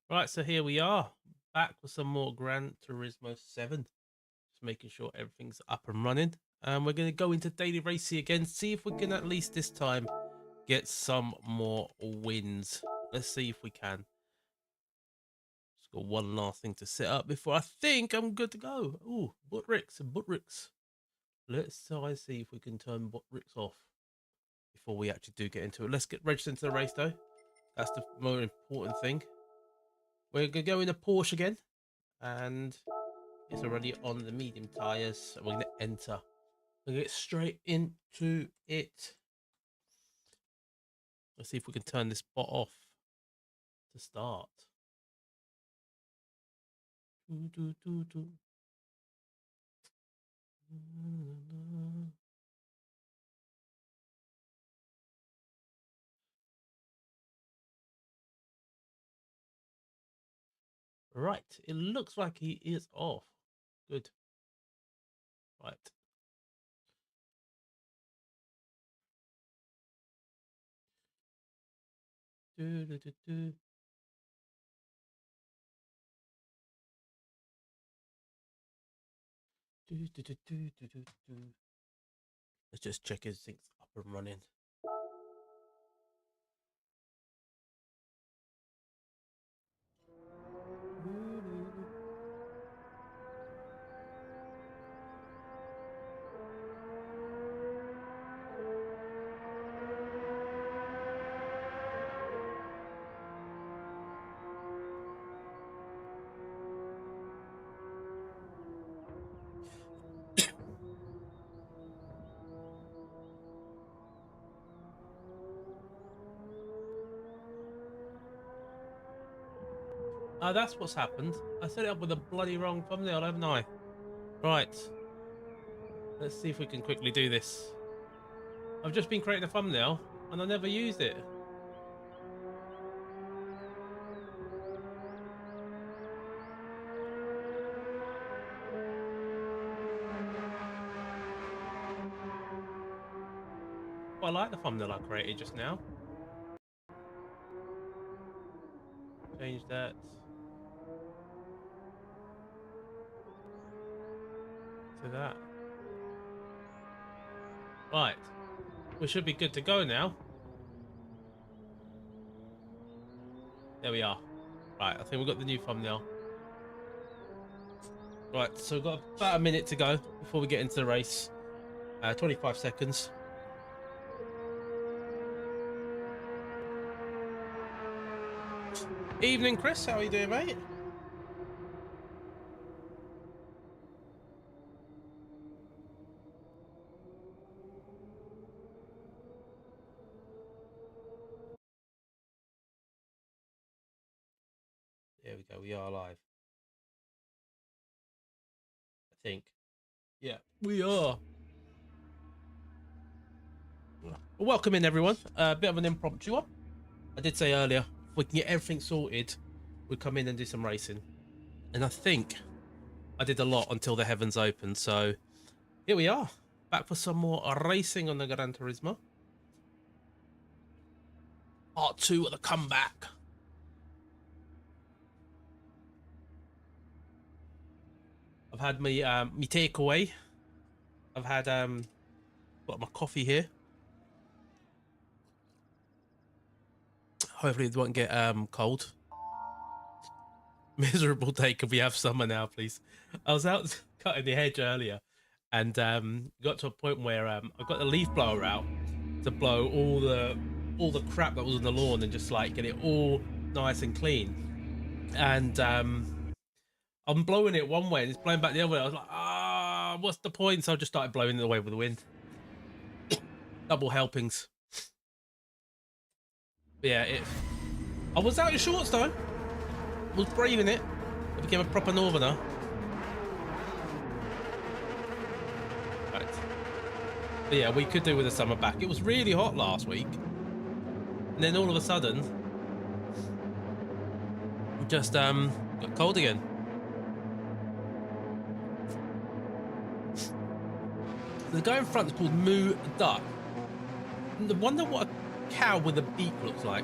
Right, so here we are, back with some more Gran Turismo 7. Just making sure everything's up and running. And we're going to go into daily racing again, see if we can at least this time get some more wins. Let's see if we can. Just got one last thing to set up before I think I'm good to go. Ooh, Buttricks. Let's try and see if we can turn Buttricks off before we actually do get into it. Let's get registered into the race though. That's the more important thing. We're going to go in a Porsche again. And it's already on the medium tires, so we're going to enter. We're going to get straight into it. Let's see if we can turn this bot off to start. Right, it looks like he is off. Good. Right. Let's just check everything's up and running. That's what's happened. I set it up with a bloody wrong thumbnail, haven't I? Right. Let's see if we can quickly do this. I've just been creating a thumbnail and I never used it. I like the thumbnail I created just now. Change that. To that. Right. We should be good to go now. There we are. Right, I think we've got the new thumbnail. Right, so we've got about a minute to go before we get into the race. 25 seconds. Evening, Chris. How are you doing, mate? There we go. We are live. I think. Yeah, we are. Welcome in, everyone. A bit of an impromptu one. I did say earlier, if we can get everything sorted, we'll come in and do some racing. And I think I did a lot until the heavens opened. So here we are, back for some more racing on the Gran Turismo. Part 2 of the comeback. I've had my takeaway. I've had got my coffee here. Hopefully it won't get cold. Miserable day. Could we have summer now, please? I was out cutting the hedge earlier, and got to a point where I got the leaf blower out to blow all the crap that was on the lawn and just like get it all nice and clean. And I'm blowing it one way and it's blowing back the other way. I was like, what's the point? So I just started blowing it away with the wind. Double helpings. But yeah, I was out in shorts though. I was braving it. I became a proper northerner. Right. But yeah, we could do with the summer back. It was really hot last week. And then all of a sudden, just got cold again. The guy in front is called Moo Duck. I wonder what a cow with a beak looks like.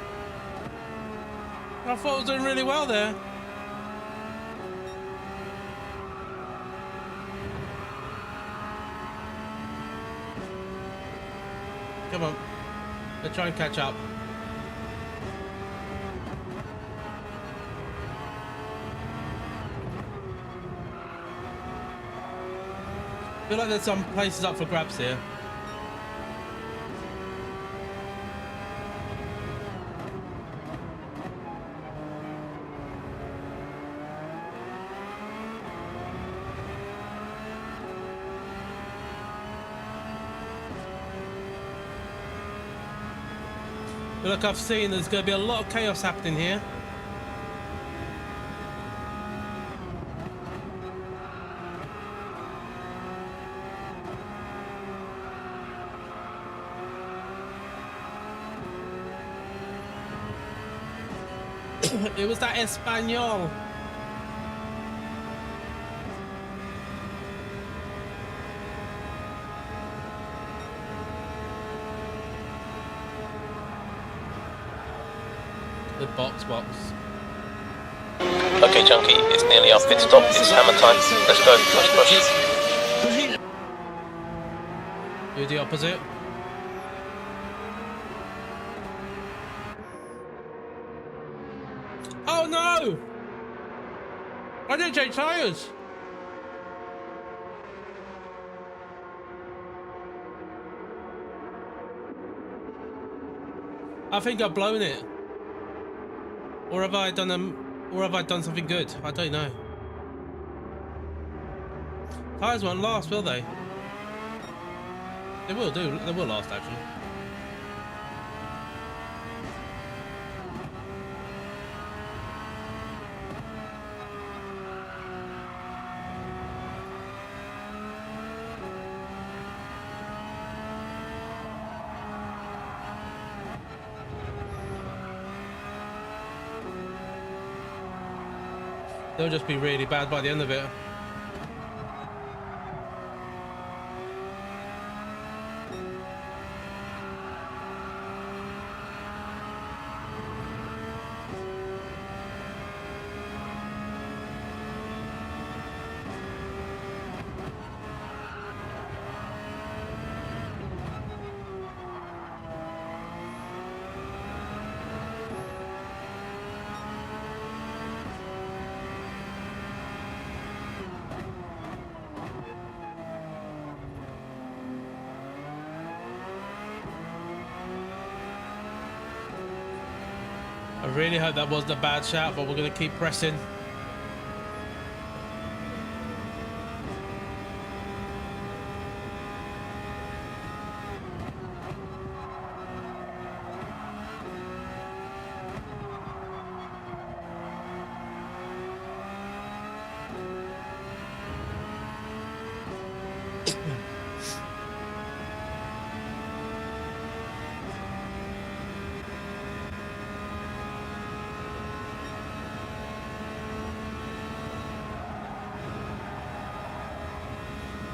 I thought I was doing really well there. Come on. Let's try and catch up. I feel like there's some places up for grabs here. Look, I've seen there's going to be a lot of chaos happening here. It was that Espanol. The box. Okay, Junkie, it's nearly our pit stop. It's hammer time. Let's go. Push. Do the opposite. Oh no! I didn't change tires. I think I've blown it. Or have I done something good? I don't know. Tires won't last, will they? They will last actually. They'll just be really bad by the end of it. I really hope that wasn't a bad shout, but we're going to keep pressing.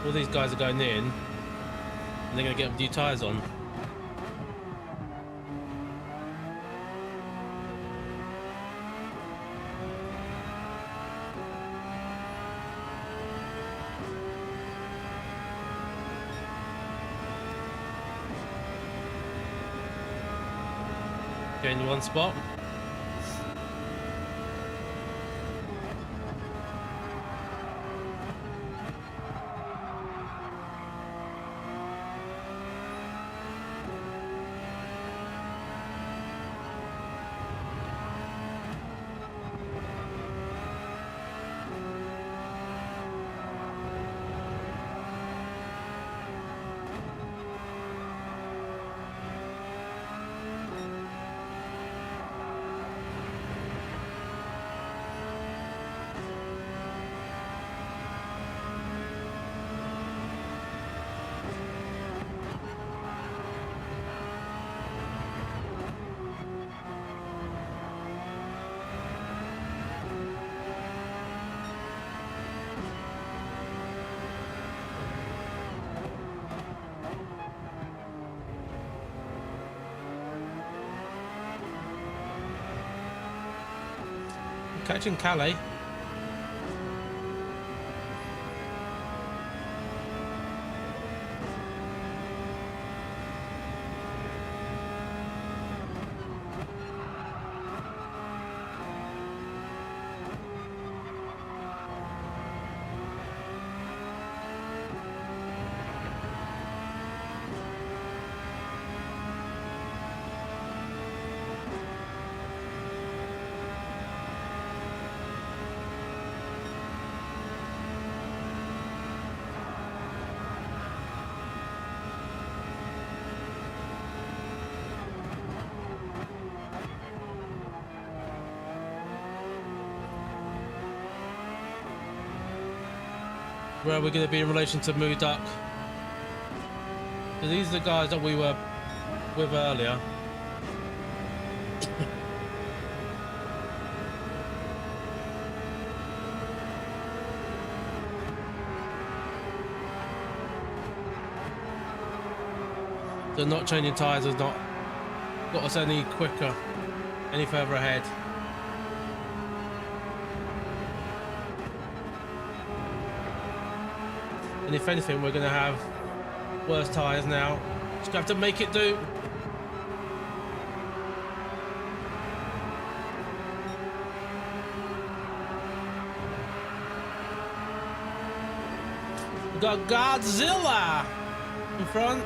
All these guys are going in, and they're going to get new tyres on. Getting one spot. catching Calais. Where are we going to be in relation to Mudak? So these are the guys that we were with earlier. So not changing tyres has not got us any quicker, any further ahead. And if anything, we're going to have worse tyres now. Just gonna have to make it do. We got Godzilla in front.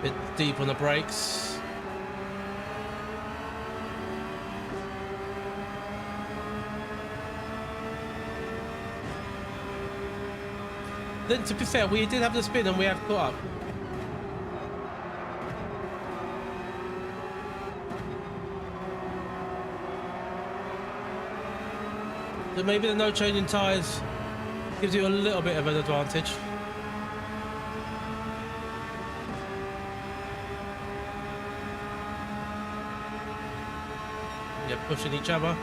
Bit deep on the brakes. Then, to be fair, we did have the spin and we have caught up. So maybe the no changing tyres gives you a little bit of an advantage. They're pushing each other.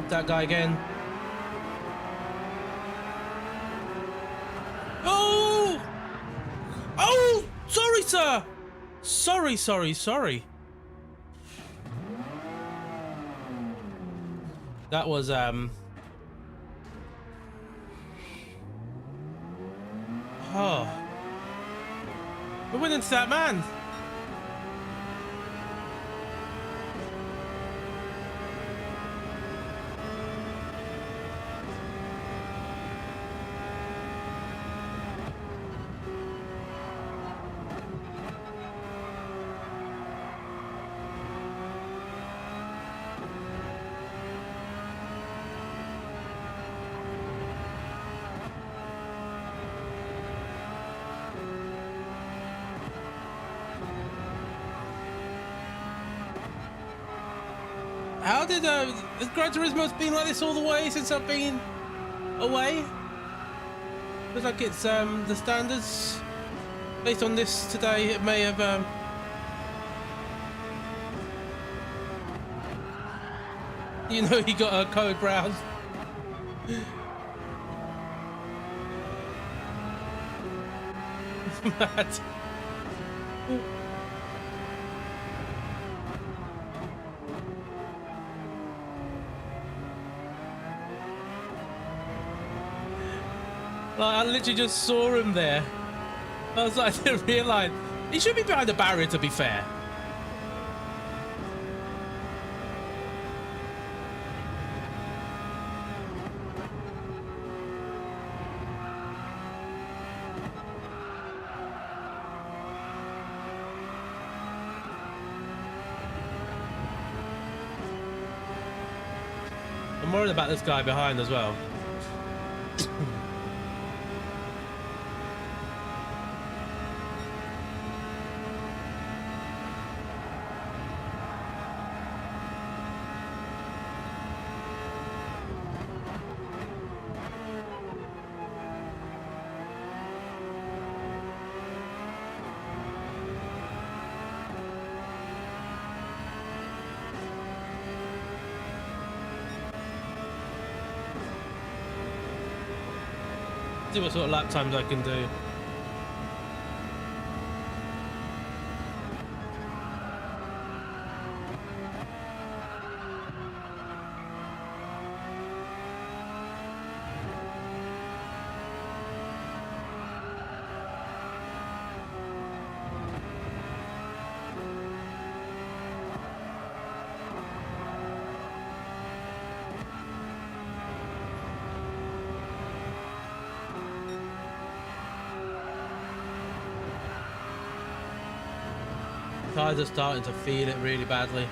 That guy again. Oh! Oh! Sorry, sir! Sorry. That was, Oh. We went into that man. How did has Gran Turismo been like this all the way since I've been away? Looks like it's the standards. Based on this today, it may have you know, he got a code browse. Mad. Like, I literally just saw him there. I was like, I didn't realise. He should be behind the barrier, to be fair. I'm worried about this guy behind as well. See what sort of lap times I can do. Tires are starting to feel it really badly.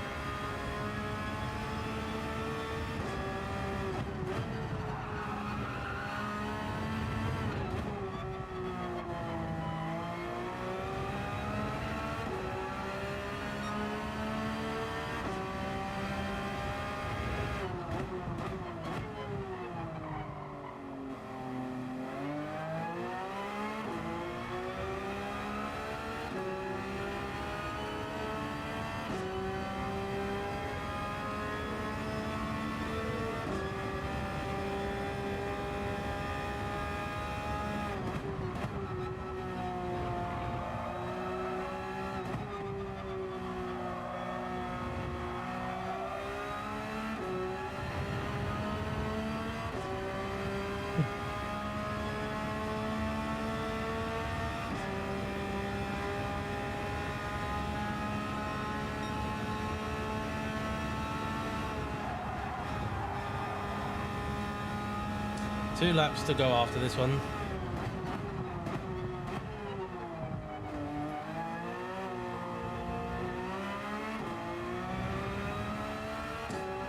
Two laps to go after this one.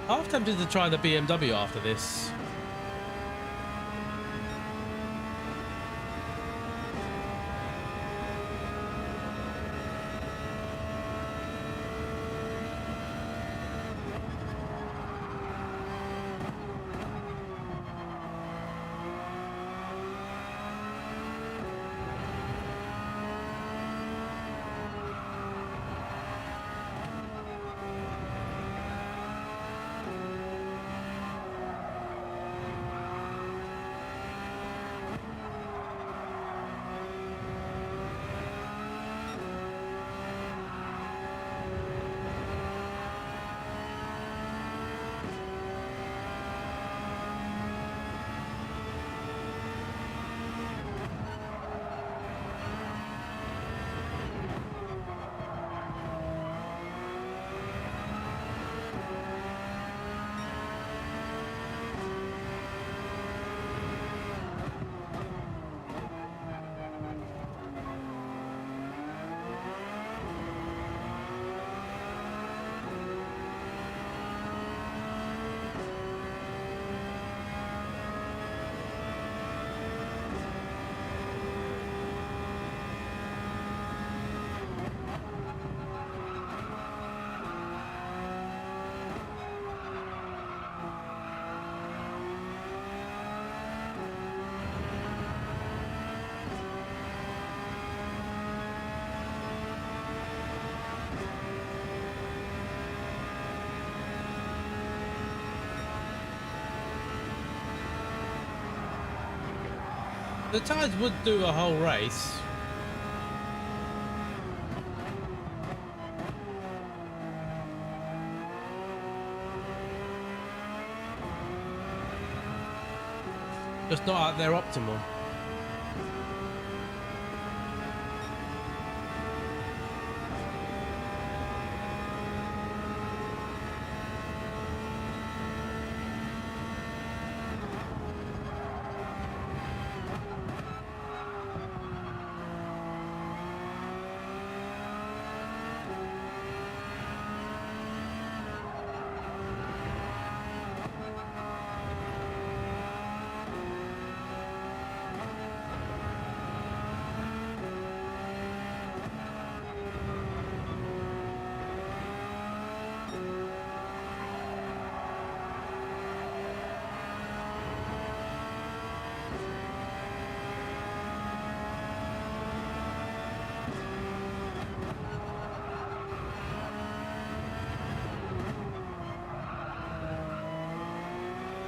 Half tempted to try the BMW after this. The tires would do a whole race. Just not at their optimal.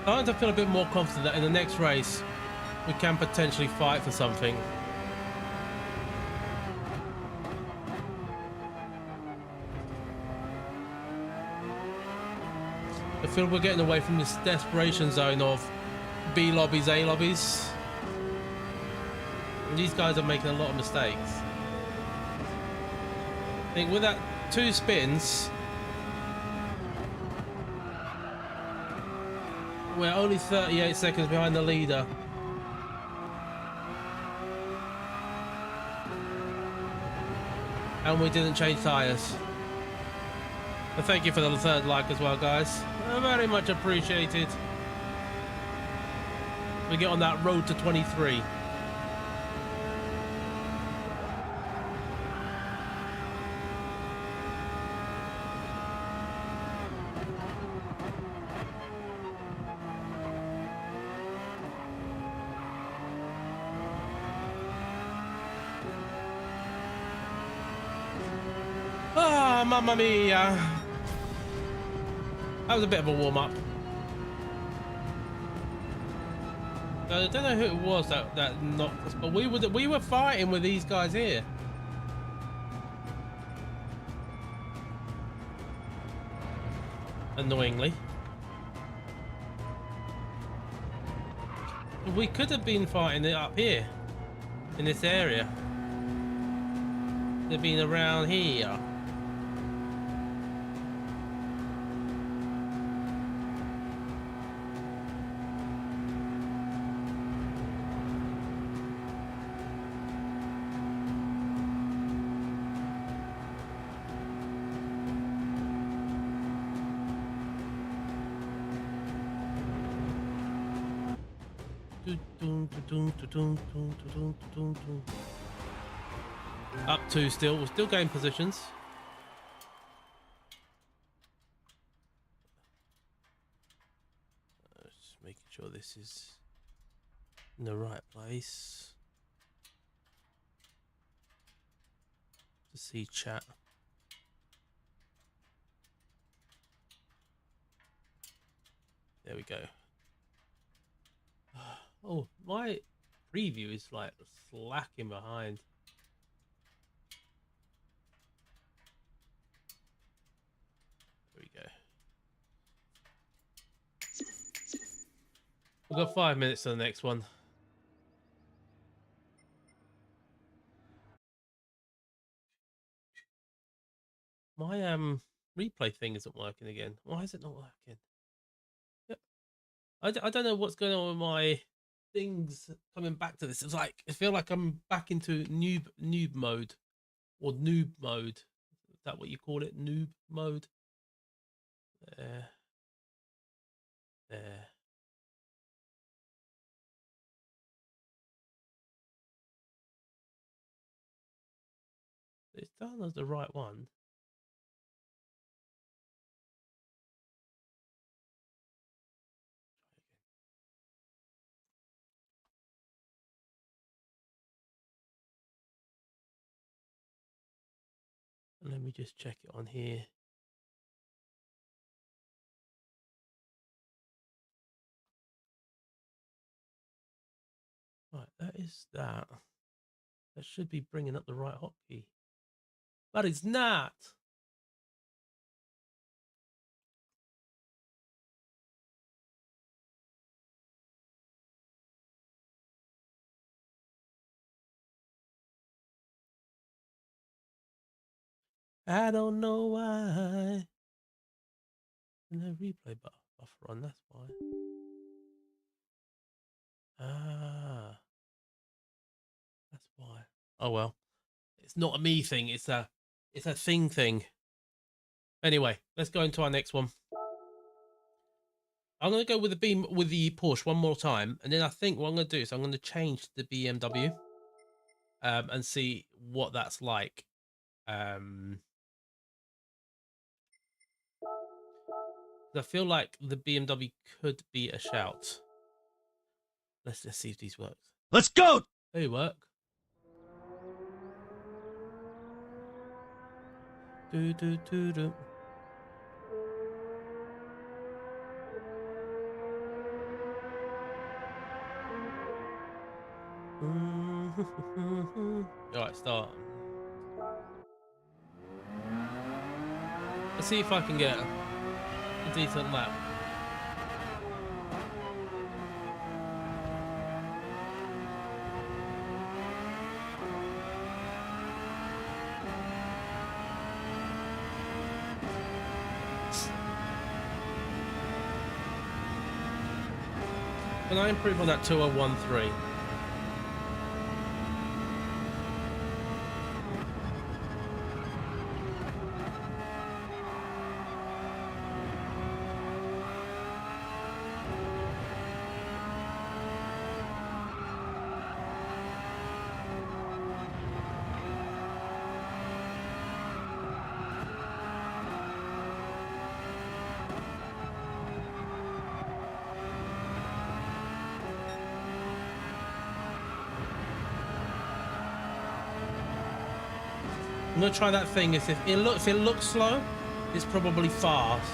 Starting to feel a bit more confident that in the next race we can potentially fight for something. I feel we're getting away from this desperation zone of B lobbies, A lobbies. And these guys are making a lot of mistakes. I think with that 2 spins, we're only 38 seconds behind the leader. And we didn't change tyres. And thank you for the 3rd like as well, guys. Very much appreciated. We get on that road to 23. Ah, mamma mia. That was a bit of a warm-up. I don't know who it was that knocked us, but we were fighting with these guys here. Annoyingly. We could have been fighting it up here. In this area. They've been around here. Up 2 still. We're still getting positions. Just making sure this is in the right place. To see chat. There we go. Oh, my preview is like slacking behind. There we go. We've got 5 minutes to the next one. My replay thing isn't working again. Why is it not working? Yep. I don't know what's going on with my things coming back to this. It's like I feel like I'm back into noob mode or noob mode. Is that what you call it? Noob mode. There. There. It's done as the right one. And let me just check it on here. Right, that is that. That should be bringing up the right hotkey. But it's not. I don't know why. And the replay buffer on, that's why. Ah, that's why. Oh well. It's not a me thing, it's a thing. Anyway, let's go into our next one. I'm gonna go with the Porsche one more time, and then I think what I'm gonna do is I'm gonna change to the BMW and see what that's like. I feel like the BMW could be a shout. Let's just see if these work. Let's go! They work. Do do do do. Alright, start. Let's see if I can get a decent lap. Can I improve on that 2013? I'm gonna try that thing. If it looks slow, it's probably fast.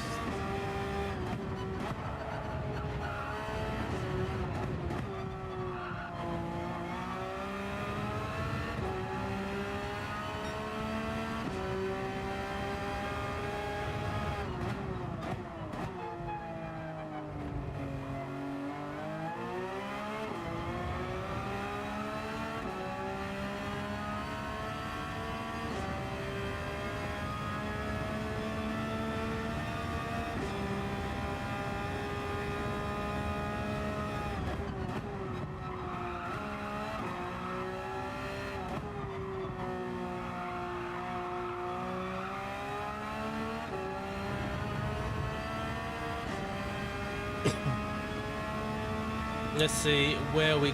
Let's see where we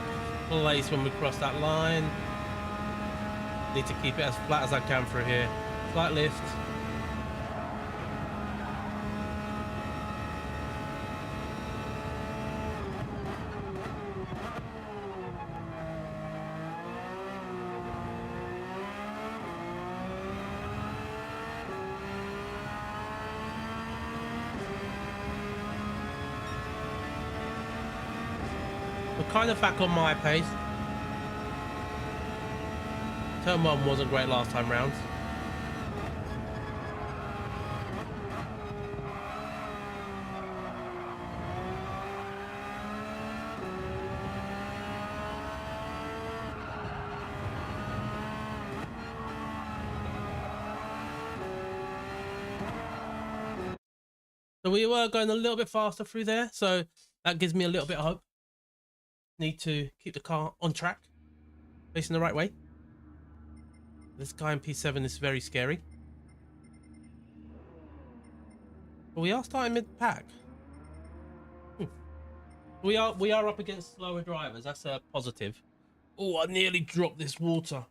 place when we cross that line. Need to keep it as flat as I can through here. Slight lift. We're kind of back on my pace. Turn 1 wasn't great last time round. So we were going a little bit faster through there, so that gives me a little bit of hope. Need to keep the car on track, facing the right way. This guy in P7 is very scary. But we are starting mid-pack. We are up against slower drivers. That's a positive. Oh, I nearly dropped this water.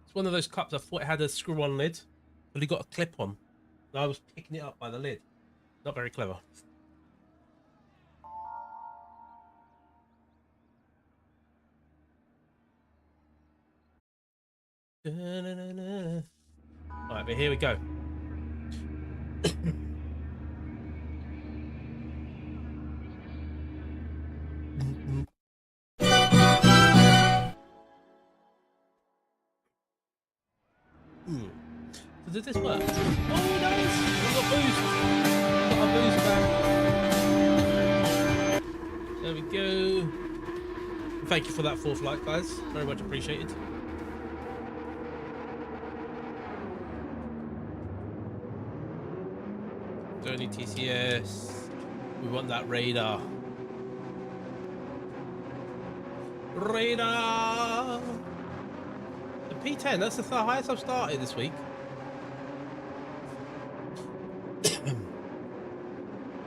It's one of those cups I thought it had a screw-on lid, but it got a clip on. And I was picking it up by the lid. Not very clever. Alright, but here we go. So did this work? Oh, nice! We got boost! Got a boost back. There we go. Thank you for that 4th like, guys. Very much appreciated. Dirty TCS. We want that radar. Radar! The P10, that's the highest I've started this week.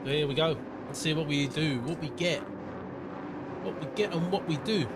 So here we go. Let's see what we do, what we get. What we get and what we do.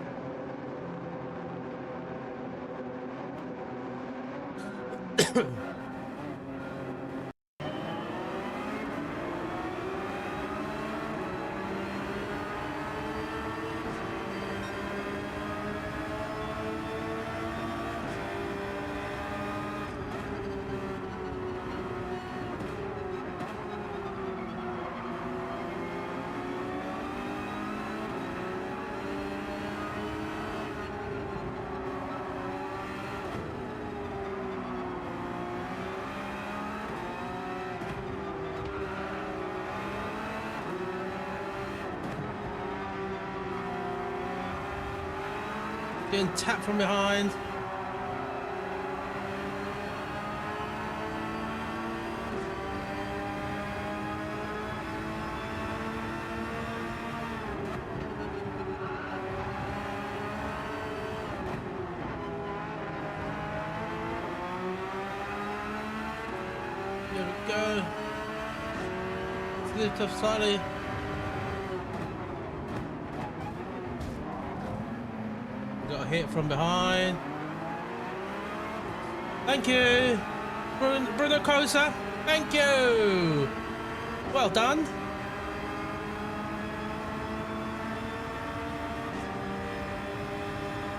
Getting tapped from behind. There we go. Lift off slightly. Got a hit from behind. Thank you, Bruno Cosa. Thank you. Well done.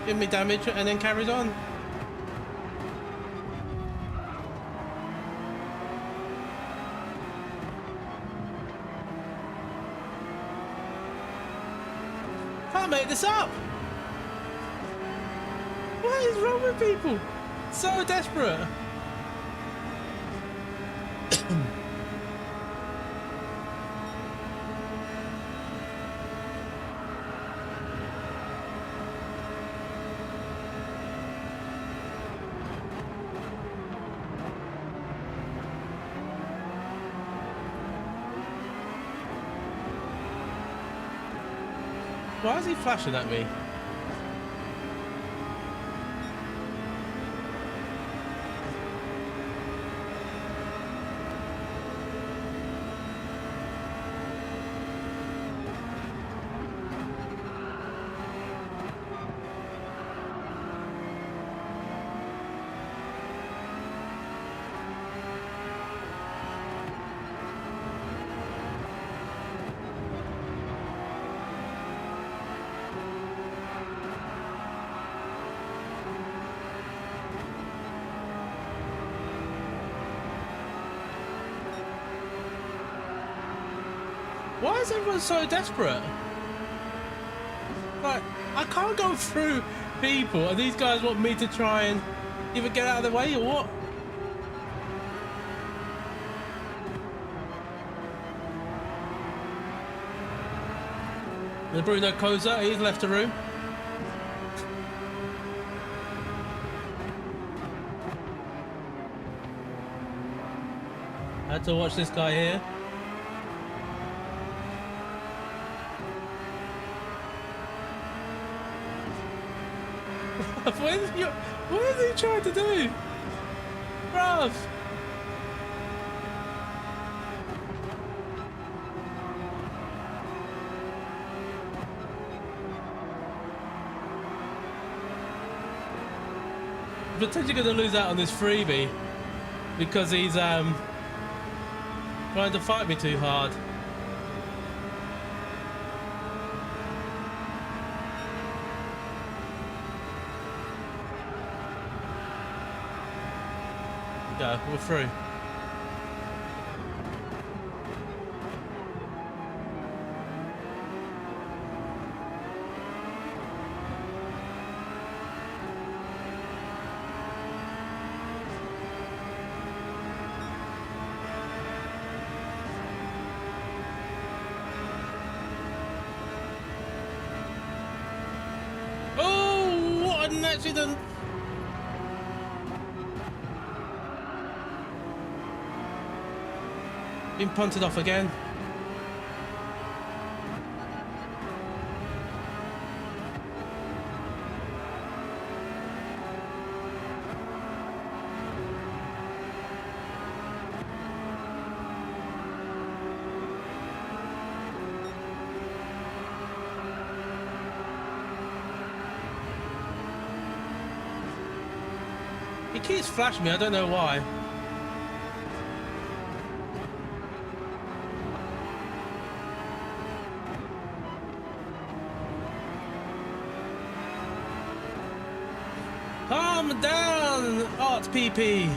Give me damage and then carries on. Can't make this up. What is wrong with people? So desperate. Why is he flashing at me? Why is everyone so desperate? Like, I can't go through people and these guys want me to try and either get out of the way or what? The Bruno Cosa, he's left the room. I had to watch this guy here. What is he trying to do? Bruv! I'm potentially going to lose out on this freebie because he's trying to fight me too hard. Go, we're through. Oh, what an accident! Been punted off again. He keeps flashing me, I don't know why. Calm down, Art PP.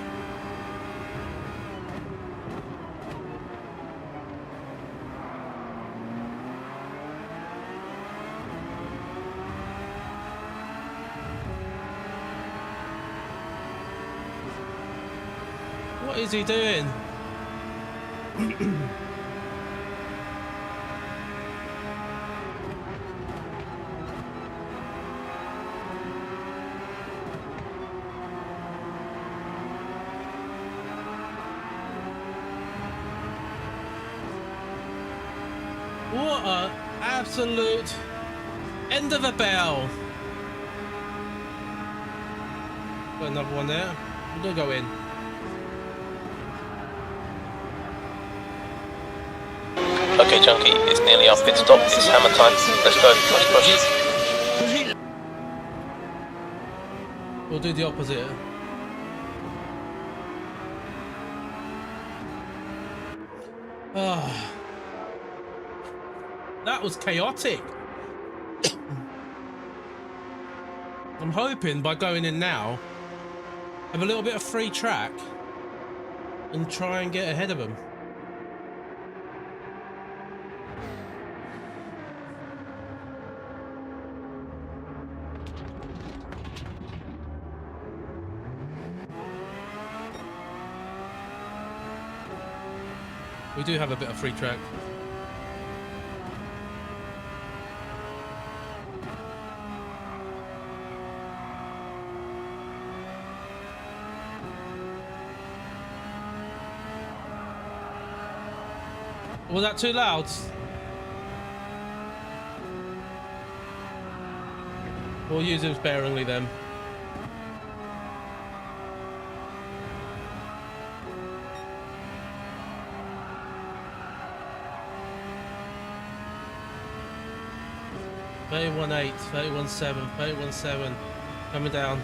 What is he doing? What a absolute end of the bell. Got another one there. We're gonna go in. Okay, Junkie, it's nearly our pit stop. It's hammer time. Let's go. Push. We'll do the opposite. Ah, that was chaotic. I'm hoping by going in now, have a little bit of free track and try and get ahead of them. We do have a bit of free track. Was that too loud? We'll use them sparingly then. $31.8, $31.7, $31.7, coming down.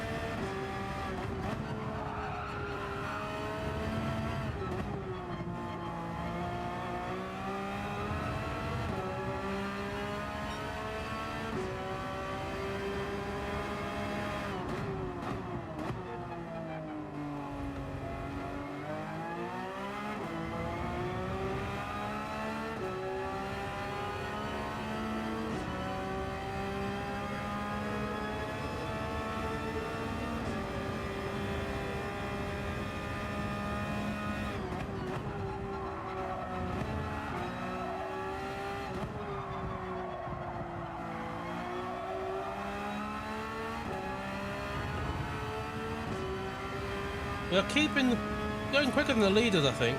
We're going quicker than the leaders, I think.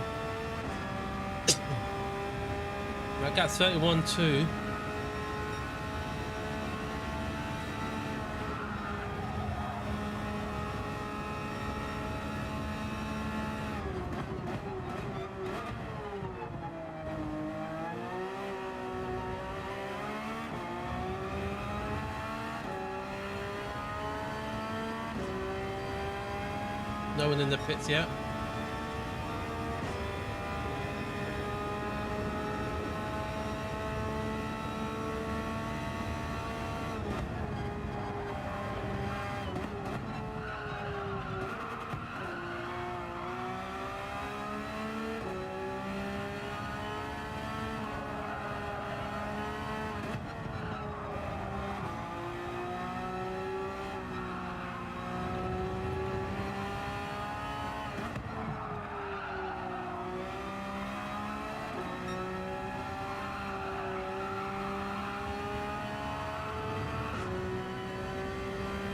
That gap's 31.2. No one in the pits yet.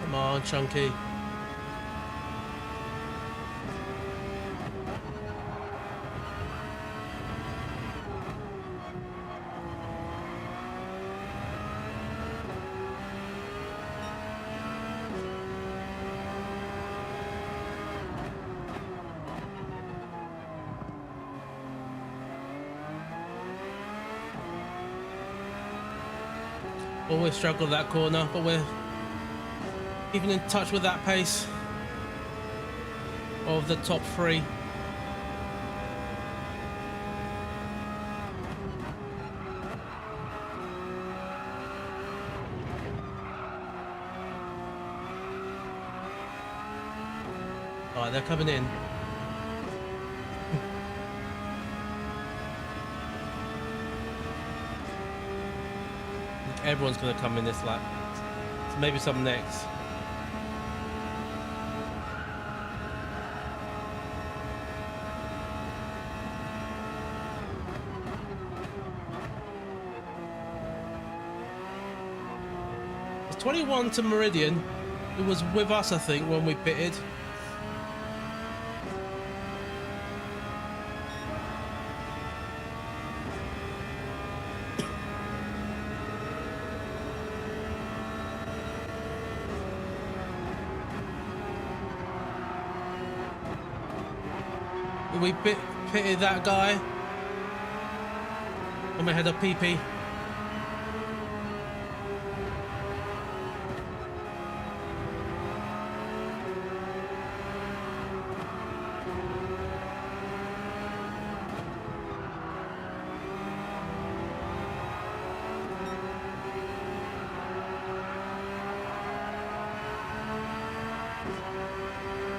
Come on, Chunky. Always struggle that corner, but we're even in touch with that pace of the top three. Alright, they're coming in. Everyone's going to come in this lap. So maybe some next. It's 21 to Meridian, who was with us, I think, when we pitted. We pitted that guy. I'm ahead of PP.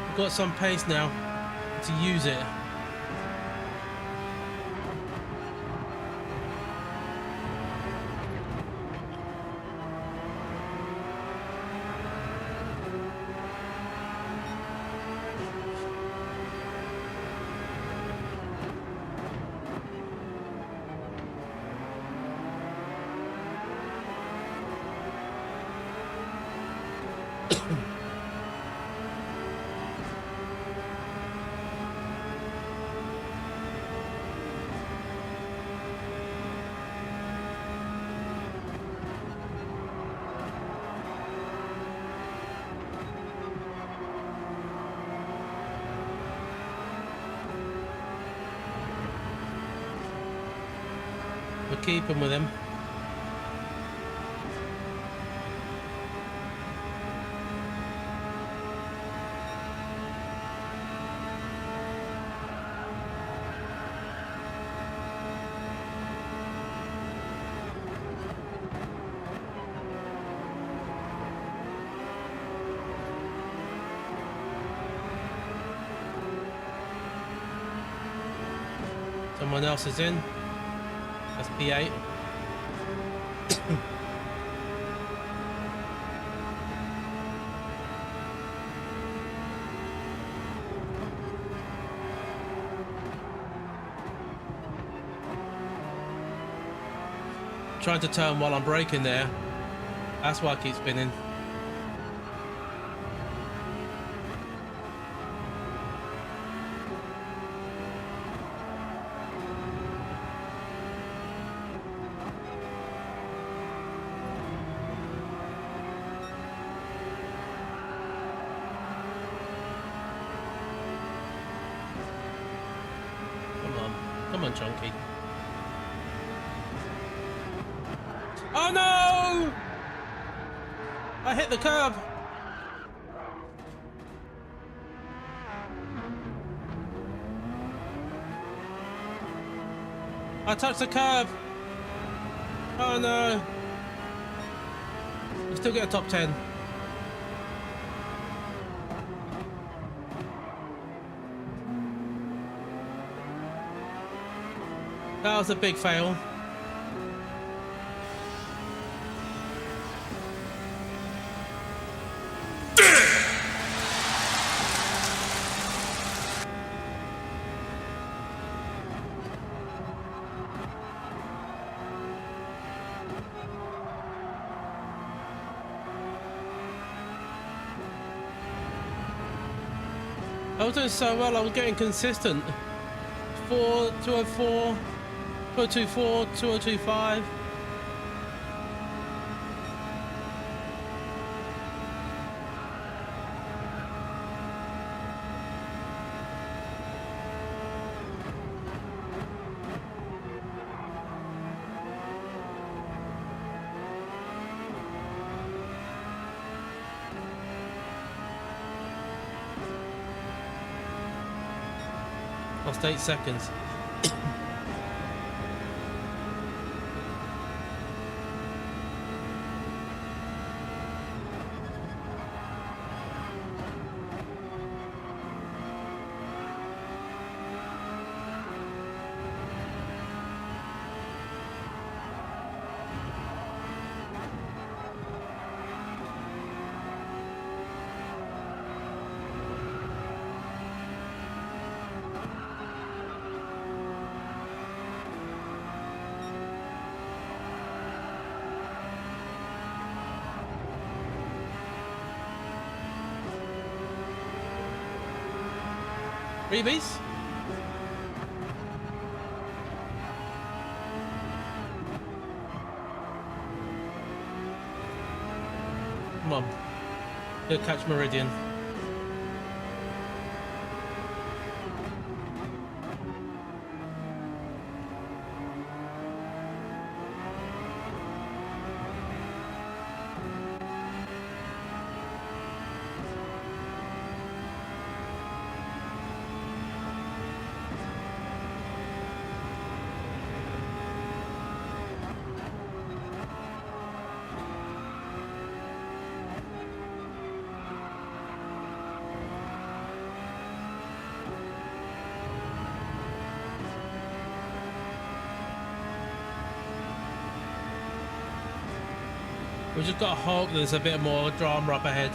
We've got some pace now to use it. We're keeping with him. Someone else is in. That's P8. Trying to turn while I'm braking there. That's why I keep spinning. Come on, Chunky. Oh no! I hit the curb. I touched the curb. Oh no. We still get a top 10. That was a big fail. I was doing so well, I was getting consistent. 204, 2024, 2025. Lost 8 seconds. Freebies? Come on. Go catch Meridian. We just got to hope there's a bit more drama up ahead.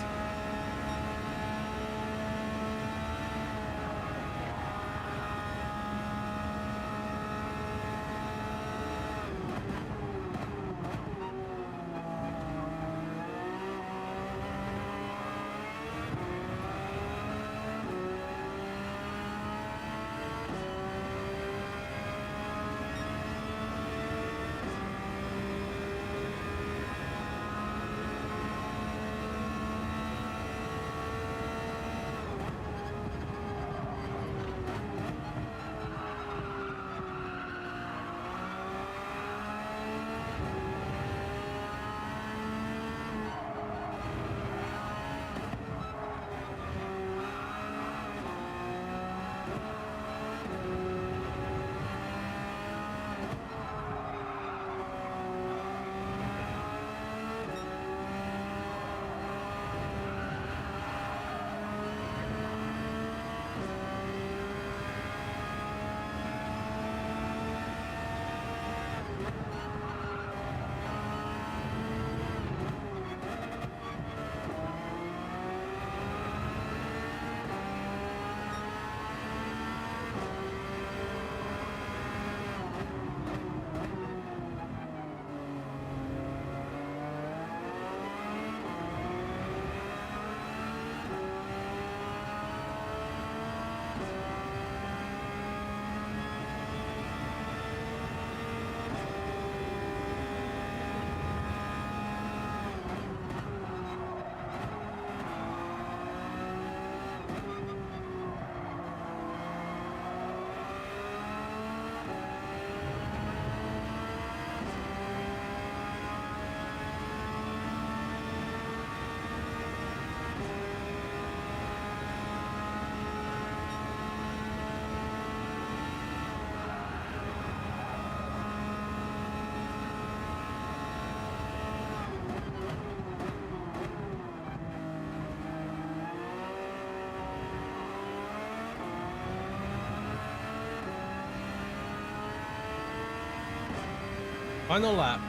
Final lap.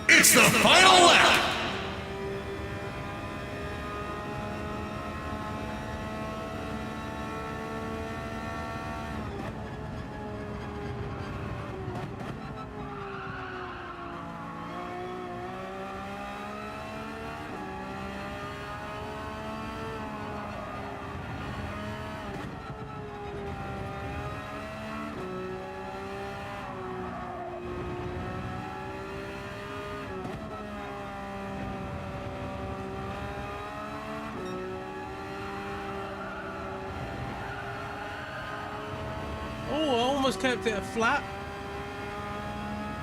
It's the final lap! Oh, I almost kept it a flat.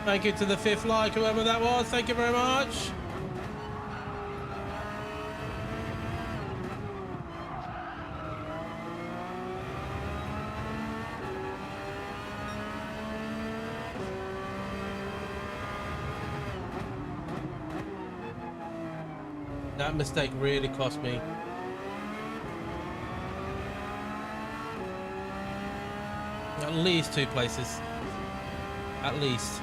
Thank you to the 5th like, whoever that was. Thank you very much. That mistake really cost me. At least 2 places. At least.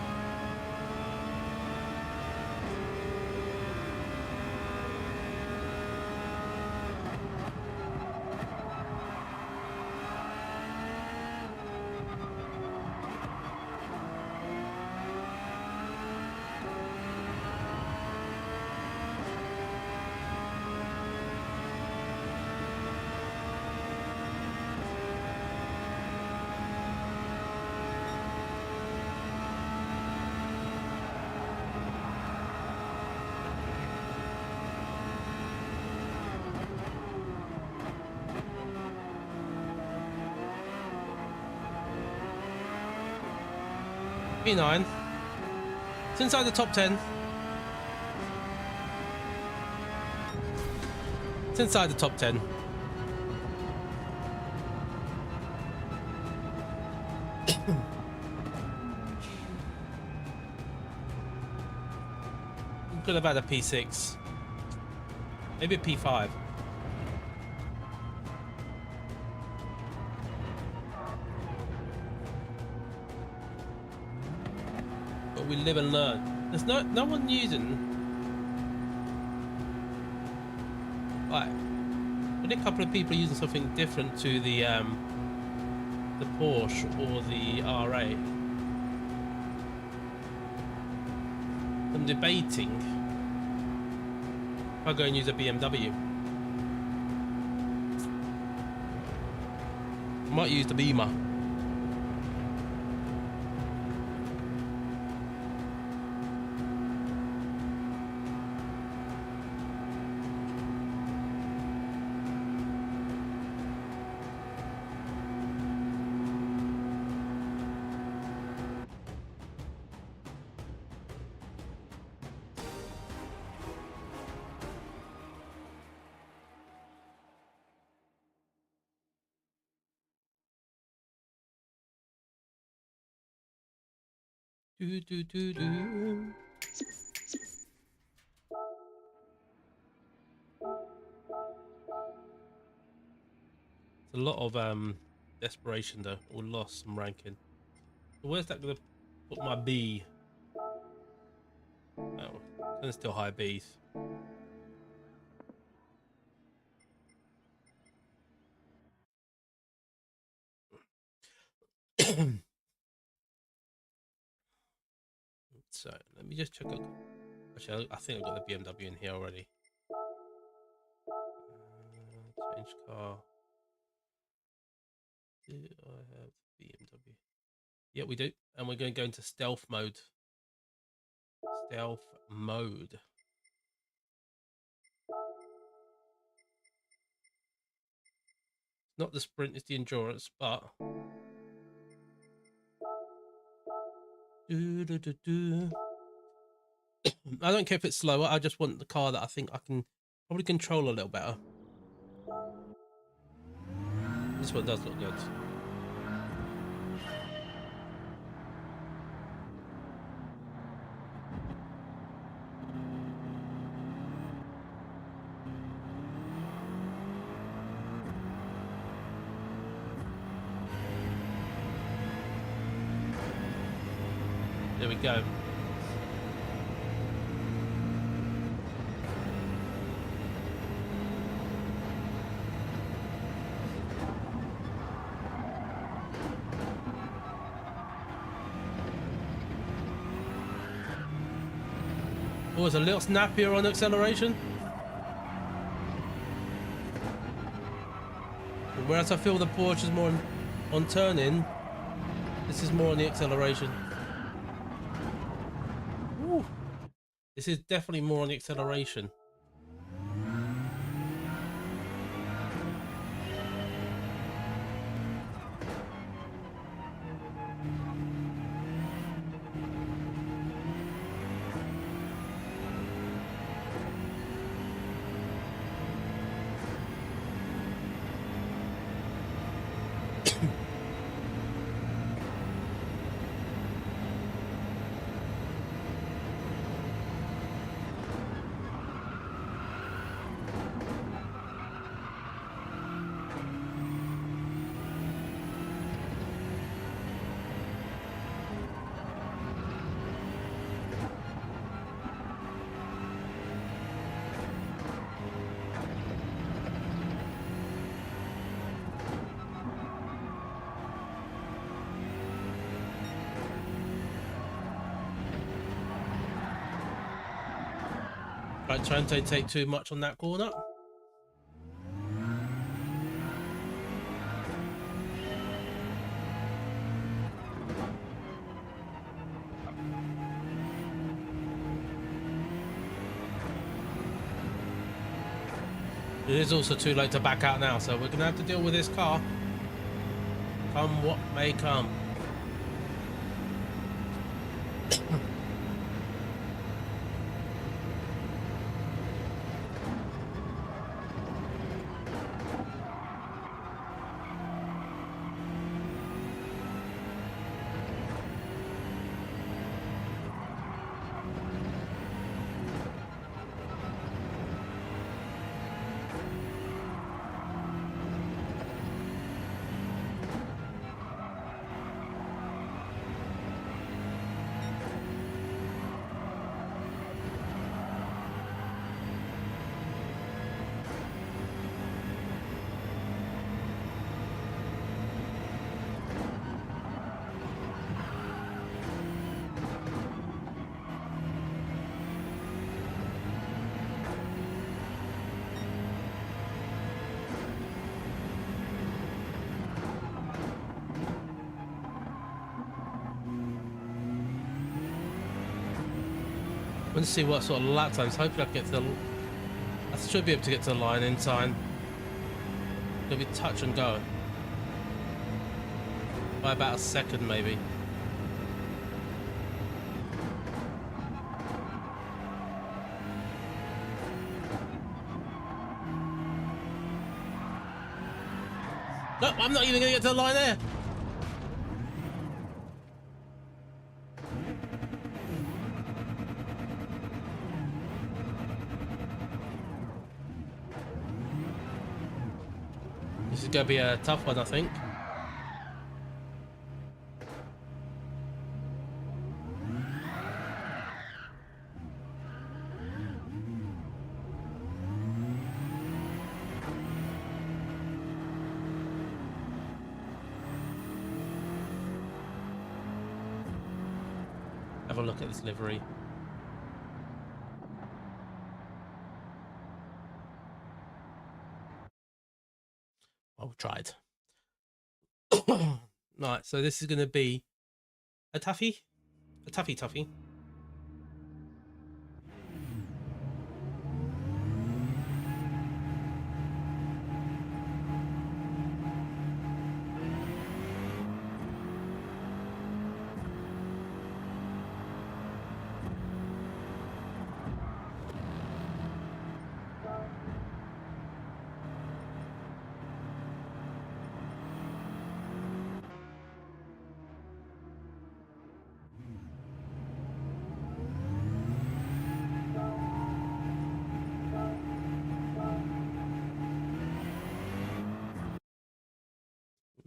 P9. It's inside the top 10. It's inside the top 10. Could have had a P6. Maybe a P5. But we live and learn. There's no one using like, when a couple of people are using something different to the Porsche or the R8, I'm debating if I go and use a BMW. I might use the Beamer. Do. It's a lot of desperation though, or loss some ranking. So where's that gonna put my B? Oh, there's still high Bs. So let me just check out. Actually, I think I've got the BMW in here already. Change car. Do I have the BMW? Yeah, we do. And we're going to go into stealth mode. Stealth mode. Not the sprint, it's the endurance, but I don't care if it's slower. I just want the car that I think I can probably control a little better. This one does look good. There we go. Oh, it's a little snappier on acceleration. Whereas I feel the Porsche is more on turning, this is more on the acceleration. Ooh. This is definitely more on the acceleration. Right, trying to take too much on that corner. It is also too late to back out now, so we're going to have to deal with this car. Come what may come. Let's see what sort of lap times. Hopefully I get to the... I should be able to get to the line in time. It'll be touch and go. By about a second, maybe. No, I'm not even going to get to the line there. This is going to be a tough one, I think. Have a look at this livery. Well, tried. Right, so this is going to be a toughie. A toughie.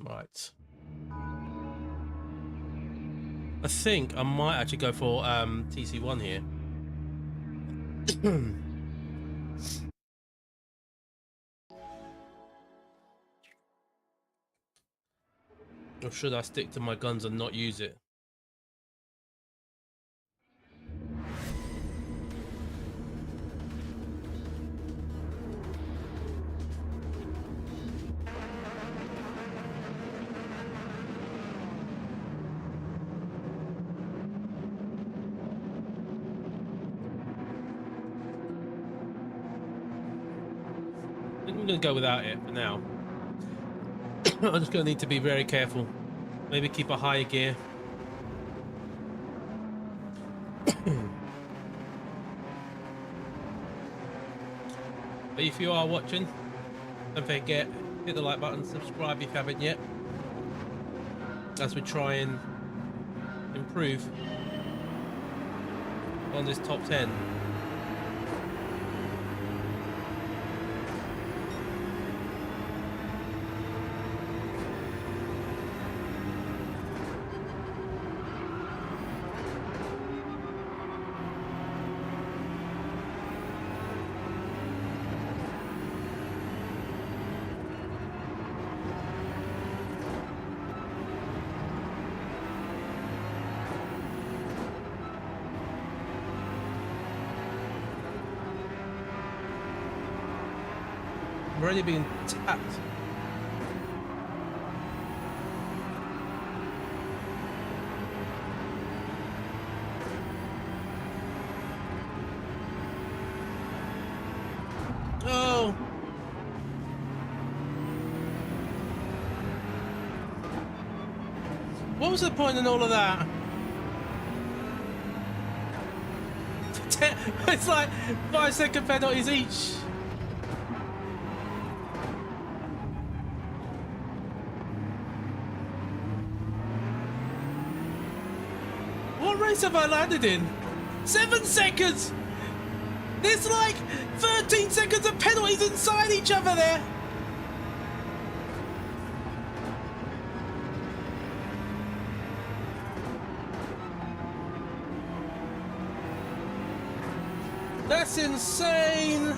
Right. I think I might actually go for TC1 here. Or should I stick to my guns and not use it? I think I'm going to go without it for now. I'm just going to need to be very careful. Maybe keep a higher gear. But if you are watching, don't forget, hit the like button, subscribe if you haven't yet. As we try and improve on this top 10. We're already being tapped. Oh! What was the point in all of that? It's like 5-second penalties each. What race have I landed in? 7 seconds! There's like 13 seconds of penalties inside each other there! That's insane!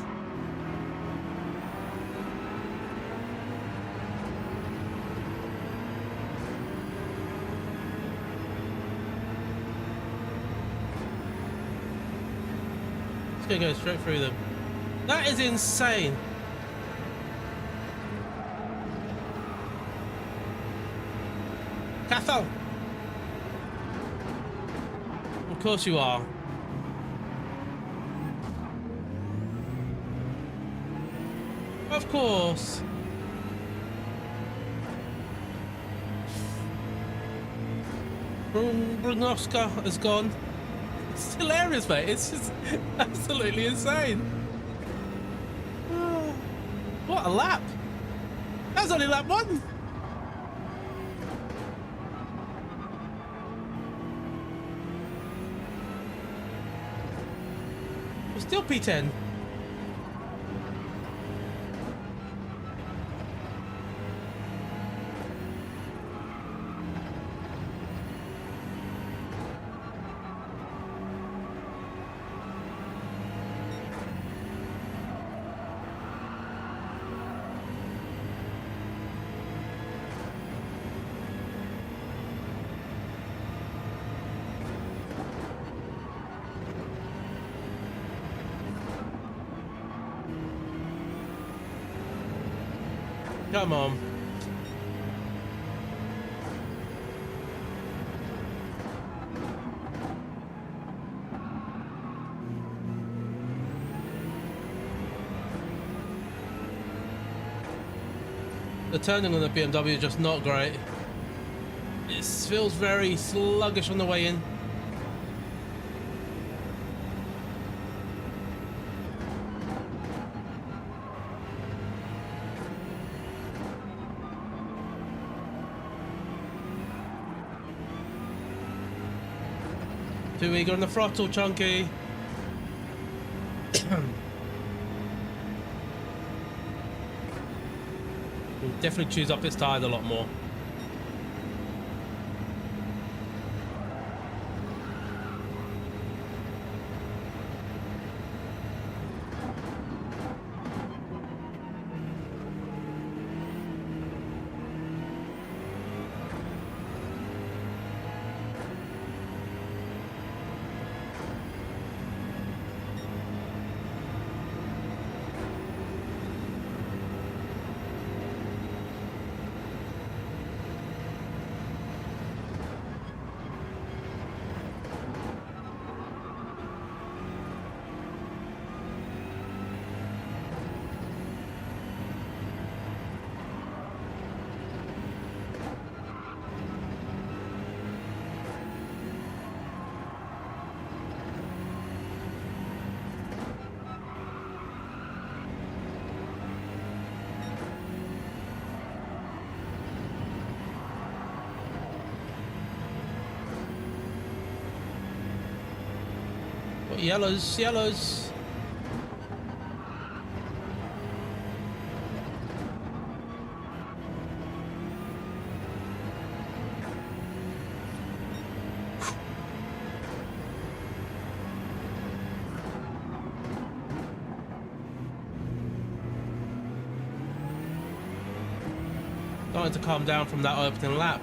It's gonna go straight through them. That is insane. Cathal! Of course you are. course. Brunowska has gone. It's hilarious, mate. It's just absolutely insane. What a lap. That was only lap 1. We're still P10. Come on. The turning on the BMW is just not great. It feels very sluggish on the way in. Too eager on the throttle, Chunky. We'll definitely choose up its tires a lot more. Yellows, yellows. Starting to calm down from that opening lap.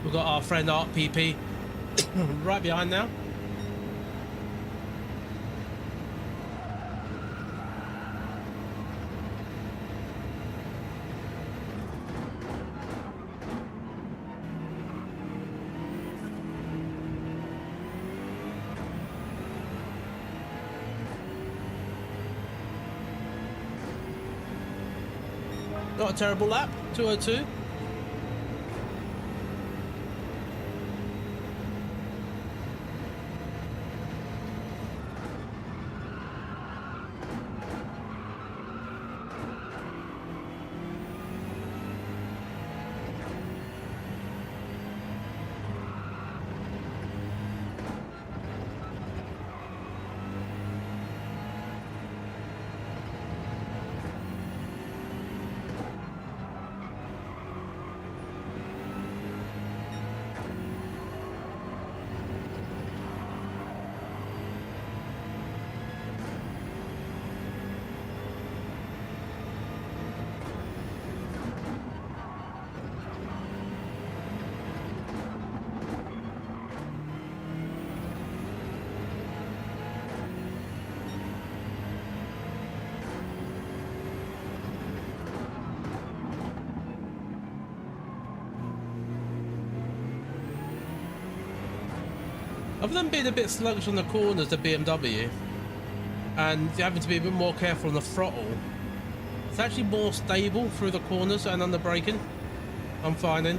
We've got our friend Art PP right behind now. Not a terrible lap, 202. Other than being a bit sluggish on the corners, the BMW, and having to be a bit more careful on the throttle, it's actually more stable through the corners and under braking, I'm finding.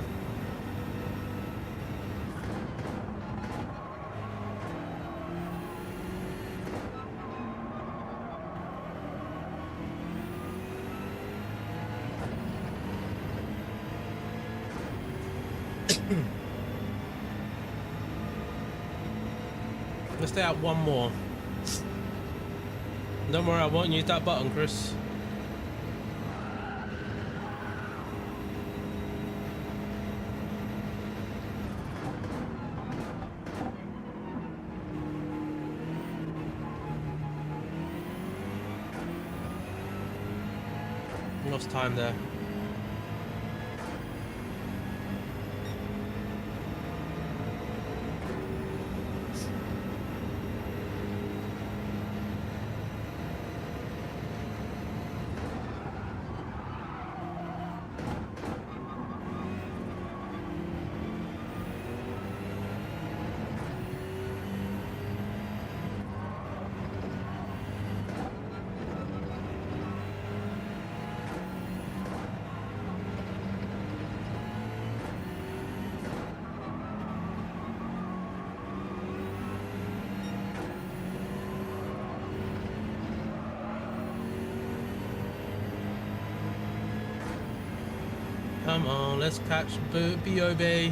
Let's stay out one more. Don't worry, I won't use that button, Chris. Lost time there. Come on, let's catch B.O.B.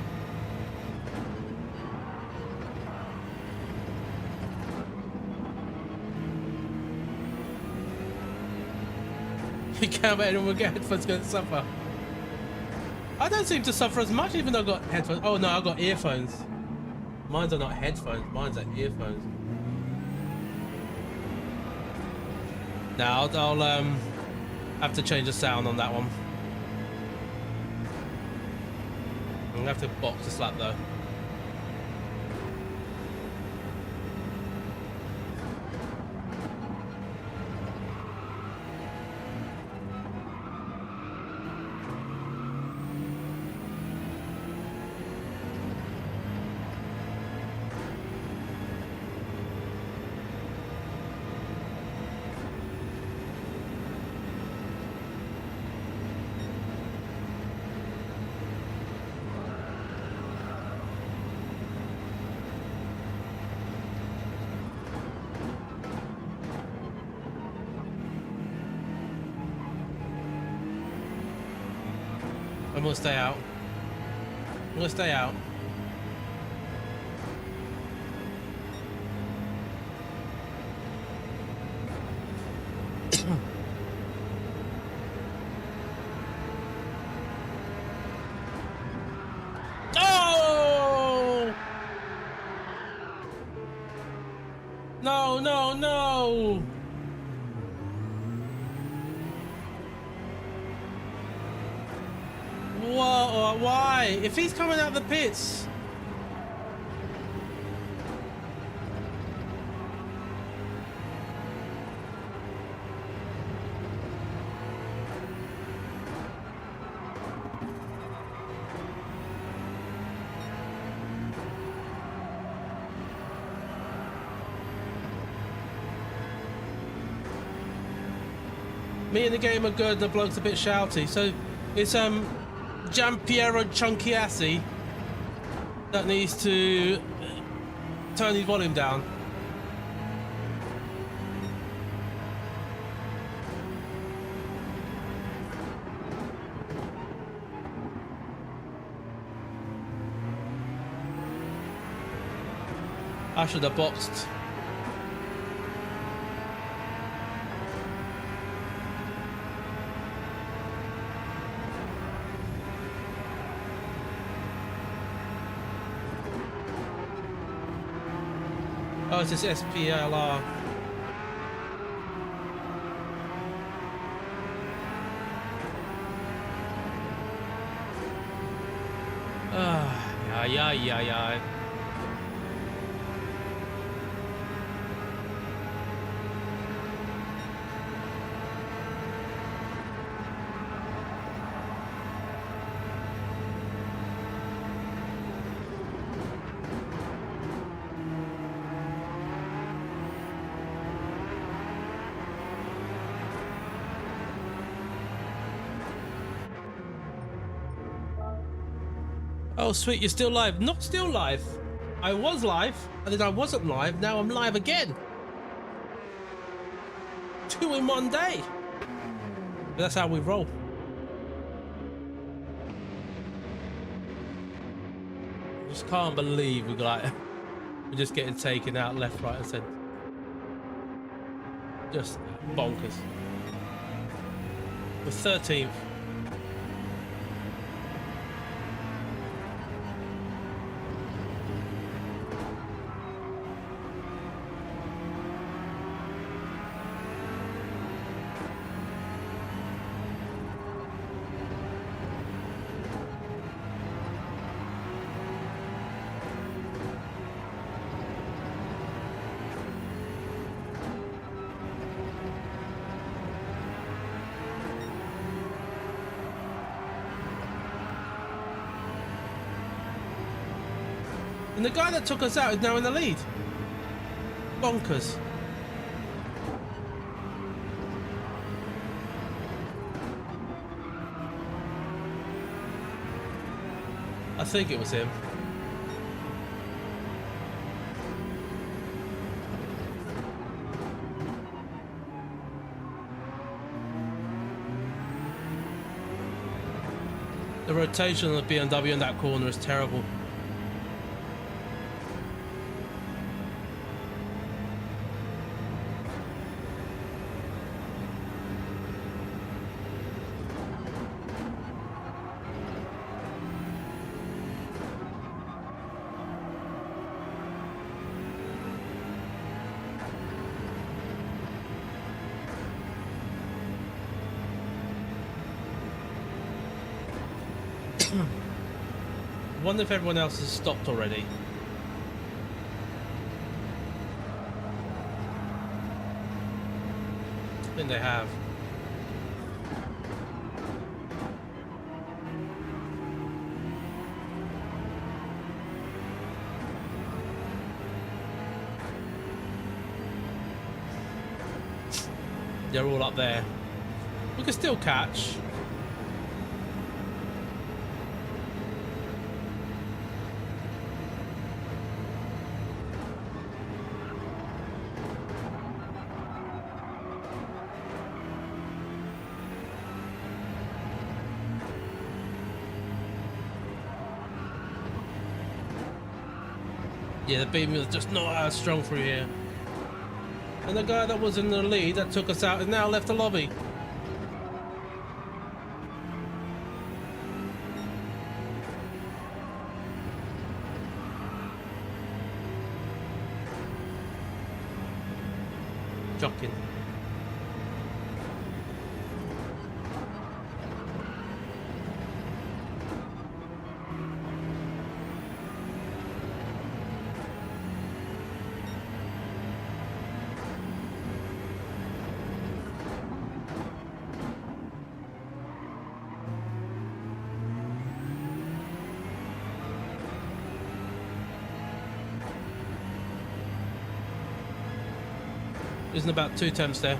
You can't bet anyone will get headphones going to suffer. I don't seem to suffer as much even though I've got headphones. Oh no, I've got earphones. Mine's are not headphones, mine's are earphones. Now I'll have to change the sound on that one. I'm gonna have to box the slap though. I'm gonna stay out. I'm gonna stay out. Oh! No, no, no! Whoa, why? If he's coming out of the pits. Me and the game are good, the bloke's a bit shouty. So it's Giampiero Chunkiassi that needs to turn his volume down. I should have boxed. Oh, it's this SPLR. Ah, yeah. Oh, sweet, you're still live. Not still live. I was live, and then I wasn't live. Now I'm live again. 2 in 1 day. But that's how we roll. I just can't believe we're just getting taken out left, right, and centre. Just bonkers. We're 13th. And the guy that took us out is now in the lead. Bonkers. I think it was him. The rotation of the BMW in that corner is terrible. I wonder if everyone else has stopped already. I think they have. They're all up there. We can still catch. Yeah, the beam was just not as strong through here. And the guy that was in the lead that took us out has now left the lobby. Shocking. Isn't about 2 attempts there.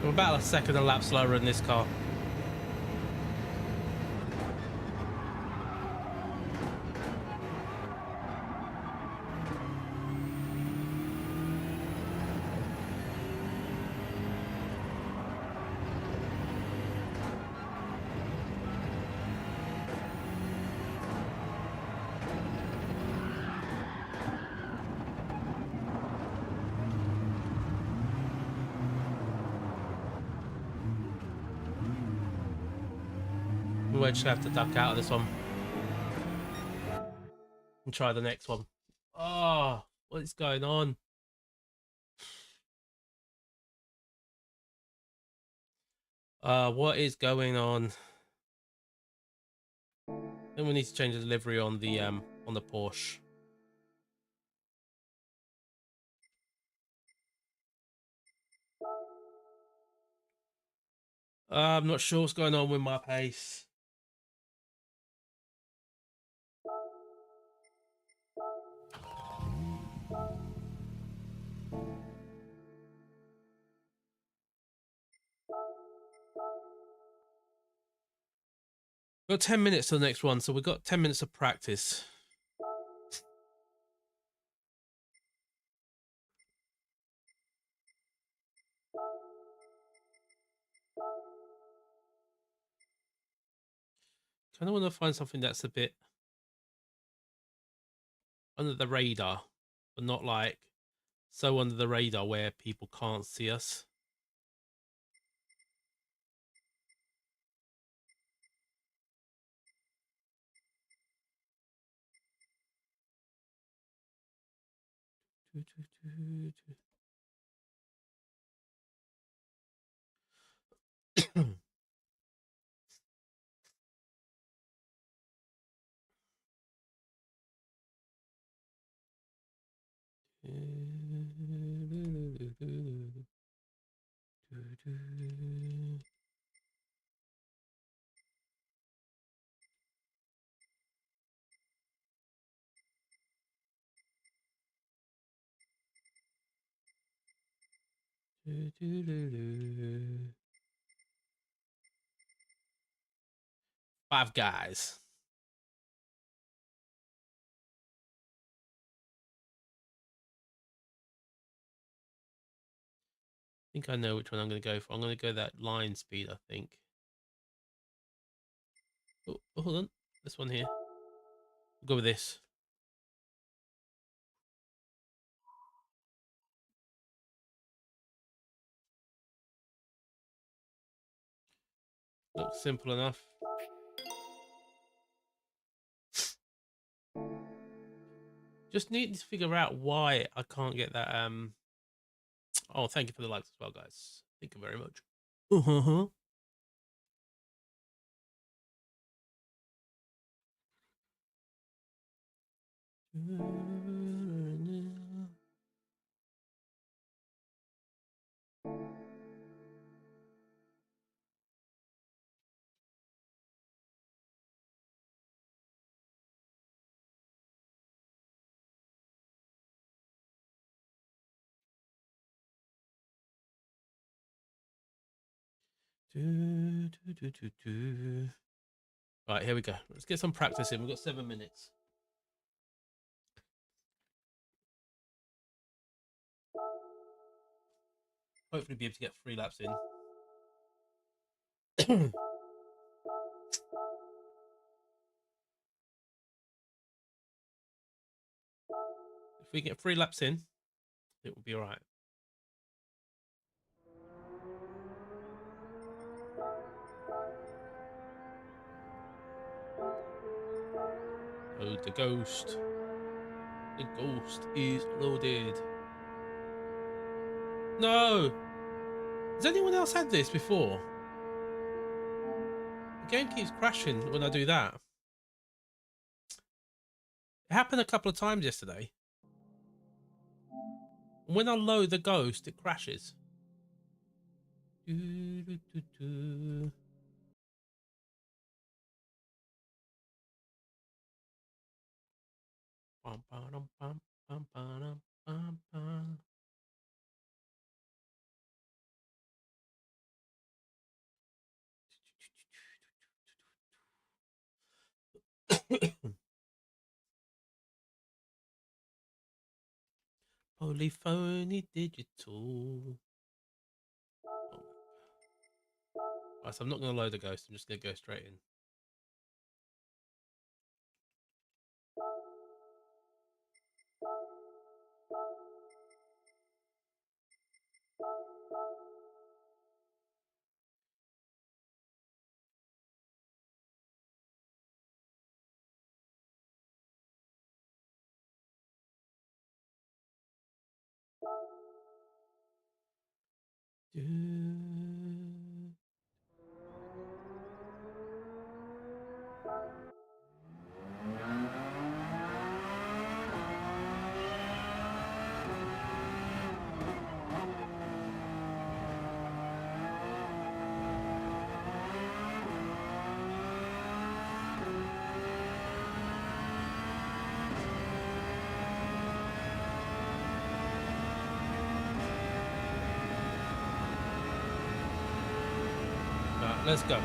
I'm about a second a lap slower in this car. We'll just have to duck out of this one and try the next one. Oh, what is going on? What is going on? Then we need to change the delivery on the Porsche. I'm not sure what's going on with my pace. We've got 10 minutes to the next one, so we've got 10 minutes of practice. Kind of want to find something that's a bit under the radar, but not like so under the radar where people can't see us. Five Guys. I think I know which one I'm going to go for. I'm going to go that line speed, I think. Oh, hold on. This one here. We'll go with this. Looks simple enough. Just need to figure out why I can't get that. Oh, thank you for the likes as well, guys. Thank you very much. Uh-huh. Right, here we go. Let's get some practice in. We've got 7 minutes. Hopefully be able to get 3 laps in. If we get 3 laps in, it will be all right. Oh, the ghost. The ghost is loaded. No! Has anyone else had this before? The game keeps crashing when I do that. It happened a couple of times yesterday. When I load the ghost, it crashes. Polyphony digital. Right, so I'm not going to load the ghost. I'm just going to go straight in. Do. Right, let's go.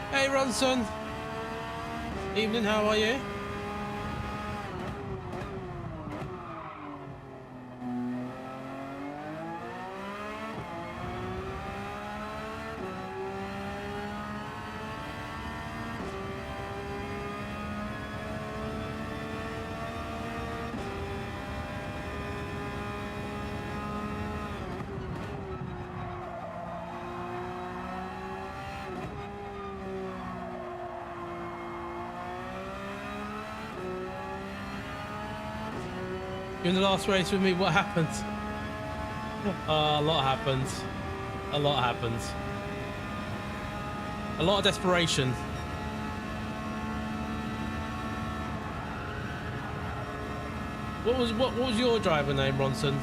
Hey Ronson, evening, how are you? You're in the last race with me, what happens? A lot happens. A lot happens. A lot of desperation. What was your driver name, Ronson?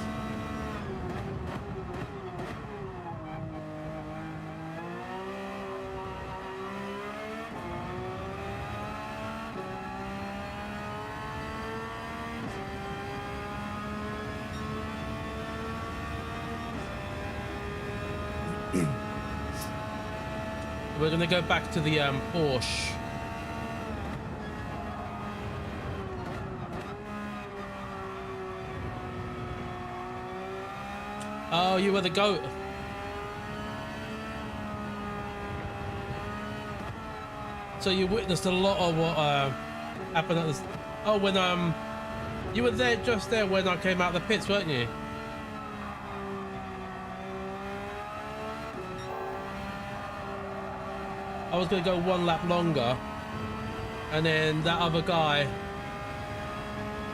We're gonna go back to the Porsche. Oh, you were the goat. So you witnessed a lot of what happened at the... Oh, when you were there just there when I came out of the pits, weren't you? I was going to go one lap longer, and then that other guy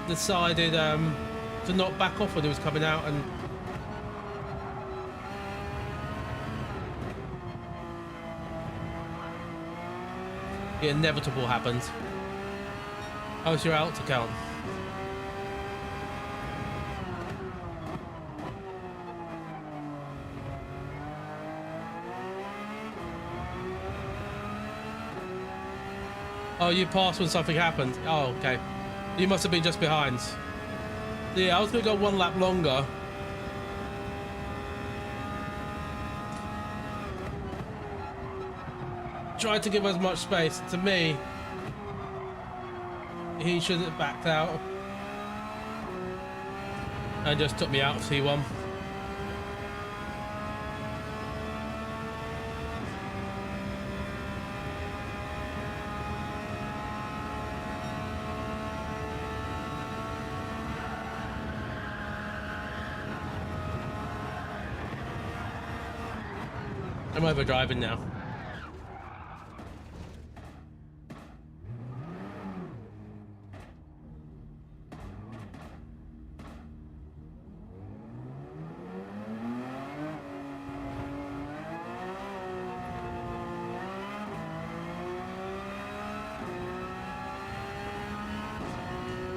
decided to not back off when he was coming out, and the inevitable happened. How's your out to count? Oh, you passed when something happened. Oh, okay. You must have been just behind. Yeah, I was going to go one lap longer. Tried to give as much space. To me, he should have backed out. And just took me out of T1. I'm over driving now.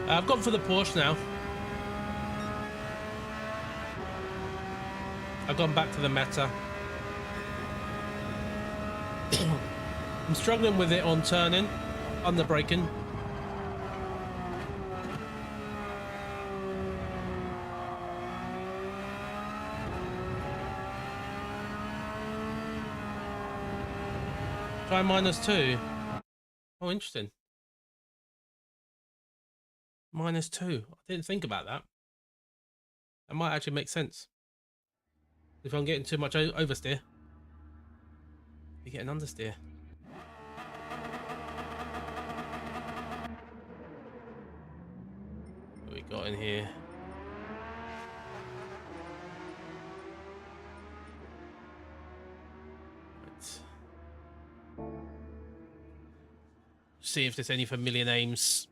I've gone for the Porsche now. I've gone back to the Meta. I'm struggling with it on turning, under braking. Try -2. Oh, interesting. -2. I didn't think about that. That might actually make sense. If I'm getting too much oversteer, you get an understeer. What we got in here? Right. See if there's any familiar names.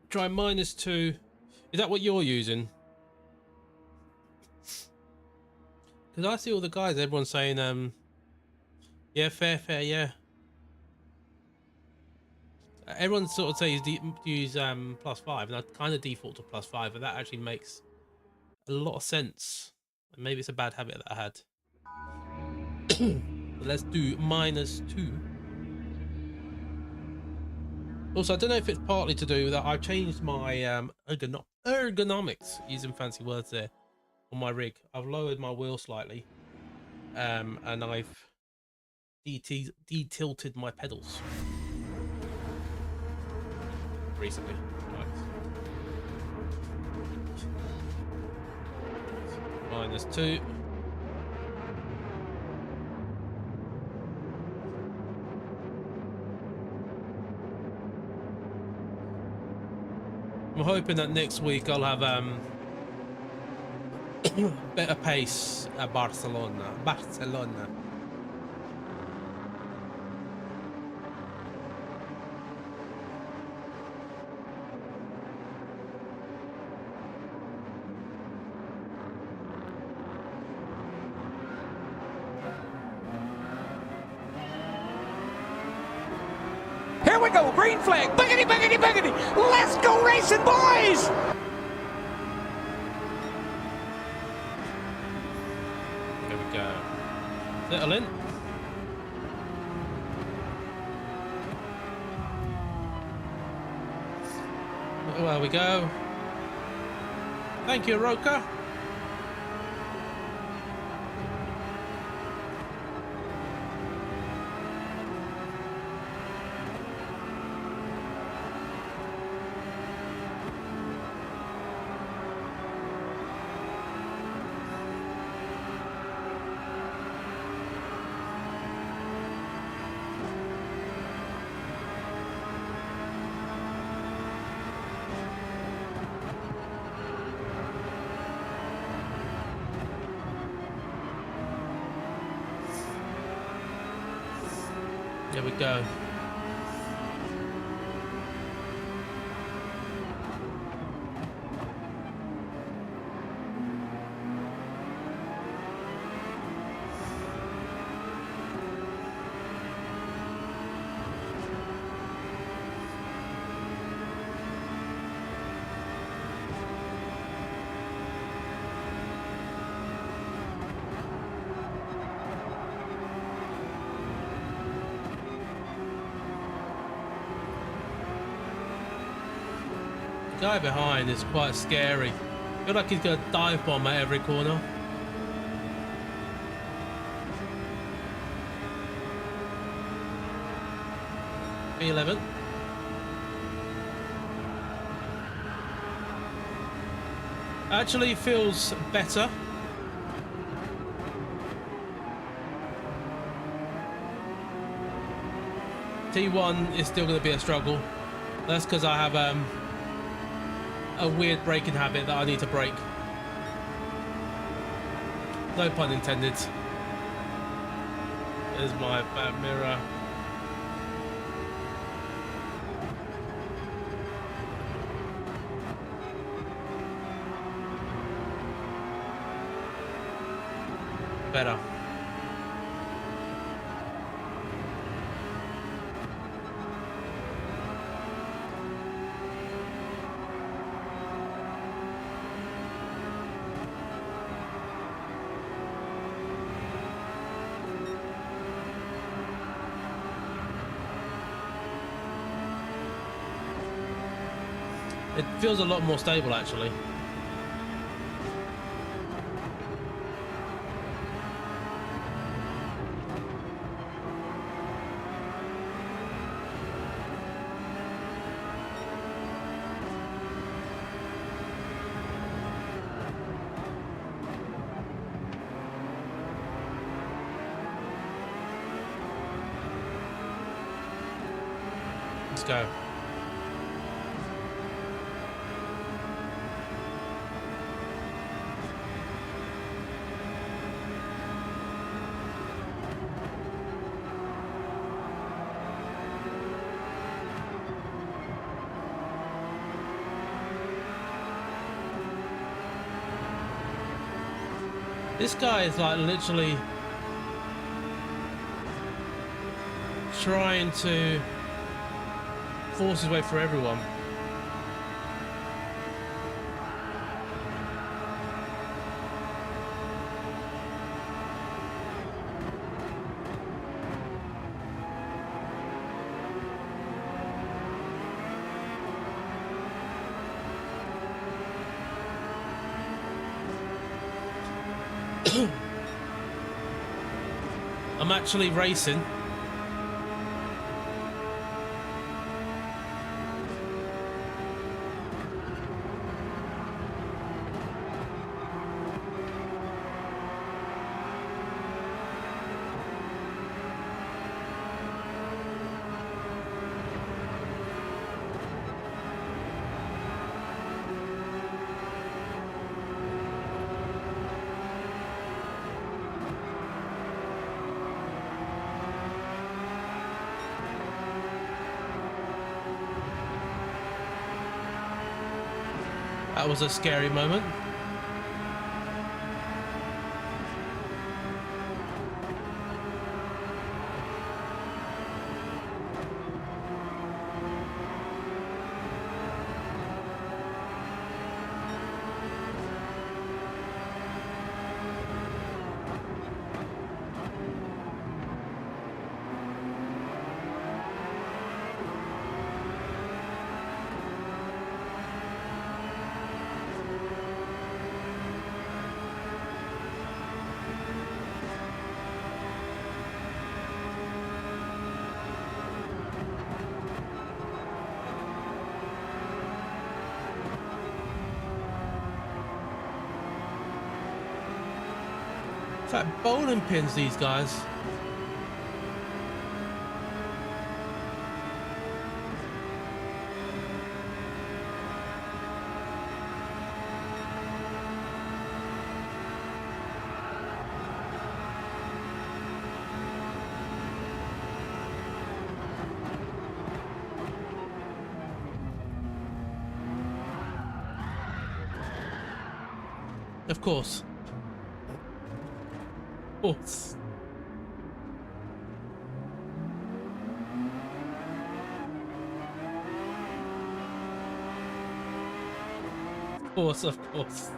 Try -2. Is that what you're using? Because I see all the guys, everyone's saying, yeah, fair, yeah. Everyone sort of says use +5, and I kind of default to +5, but that actually makes a lot of sense. And maybe it's a bad habit that I had. But let's do -2. Also, I don't know if it's partly to do with that I've changed my ergonomics, using fancy words there, on my rig. I've lowered my wheel slightly, and I've de-tilted my pedals recently. Right. -2. I'm hoping that next week I'll have better pace at Barcelona. Here we go, green flag, buggity, buggity, buggity. Let's go racing, boys! There we go. Settle in. There we go. Thank you, Roka. There we go. The guy behind is quite scary. I feel like he's gonna dive bomb at every corner. P11. Actually feels better. T1 is still going to be a struggle. That's because I have a weird braking habit that I need to break. No pun intended. There's my bad mirror. Better. It feels a lot more stable, actually. Let's go. This guy is like literally trying to force his way through everyone. I'm actually racing. That was a scary moment. It's like bowling pins, these guys. Of course. Of course. Of course, of course.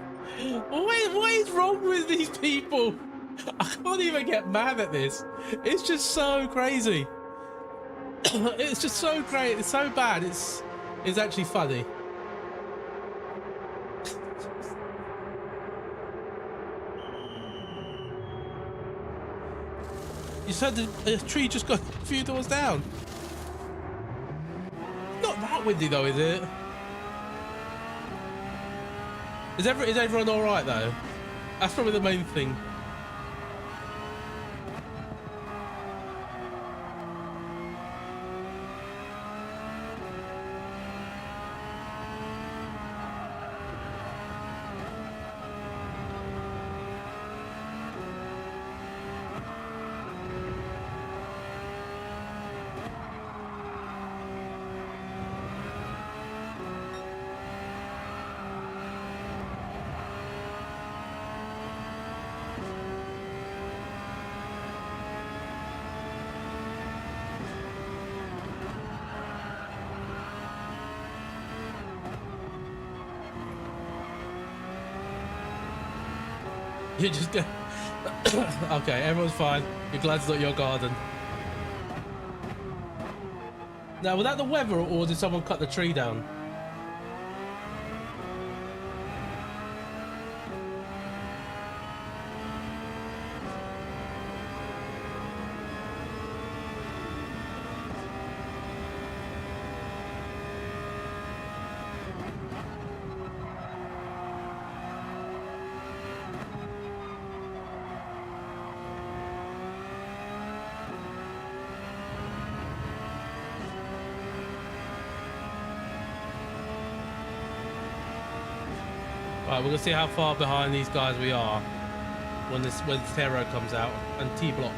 What is wrong with these people? I can't even get mad at this. It's just so crazy. It's just so great. It's so bad. It's actually funny. You said the tree just got a few doors down. Not that windy though, is it? Is everyone all right though? That's probably the main thing. You just go. Okay, everyone's fine. You're glad it's not your garden. Now, was that the weather or did someone cut the tree down? Right, we're gonna see how far behind these guys we are when Thero comes out and T-Block.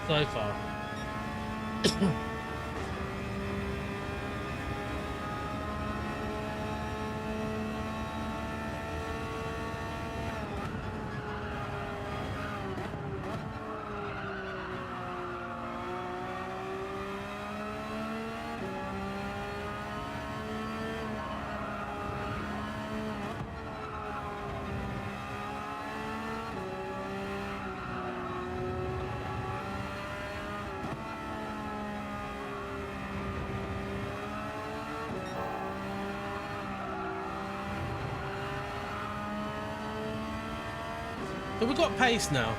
So far. So we've got pace now.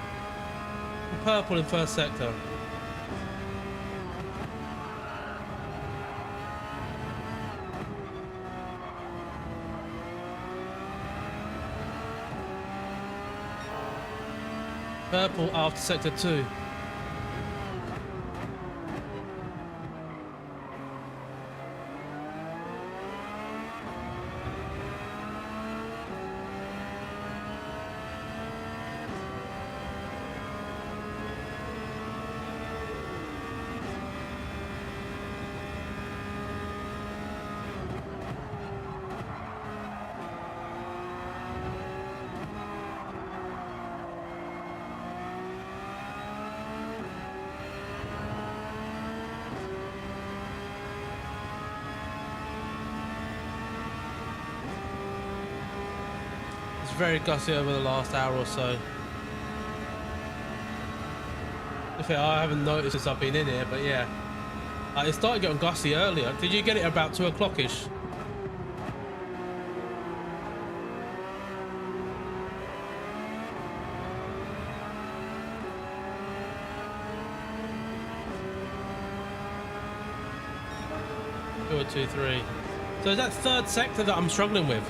Purple in first sector. Purple after sector 2. Very gusty over the last hour or so. In fact, I haven't noticed since I've been in here, but yeah. It started getting gusty earlier. Did you get it about 2 o'clock-ish? Two or 2, 3. So is that third sector that I'm struggling with?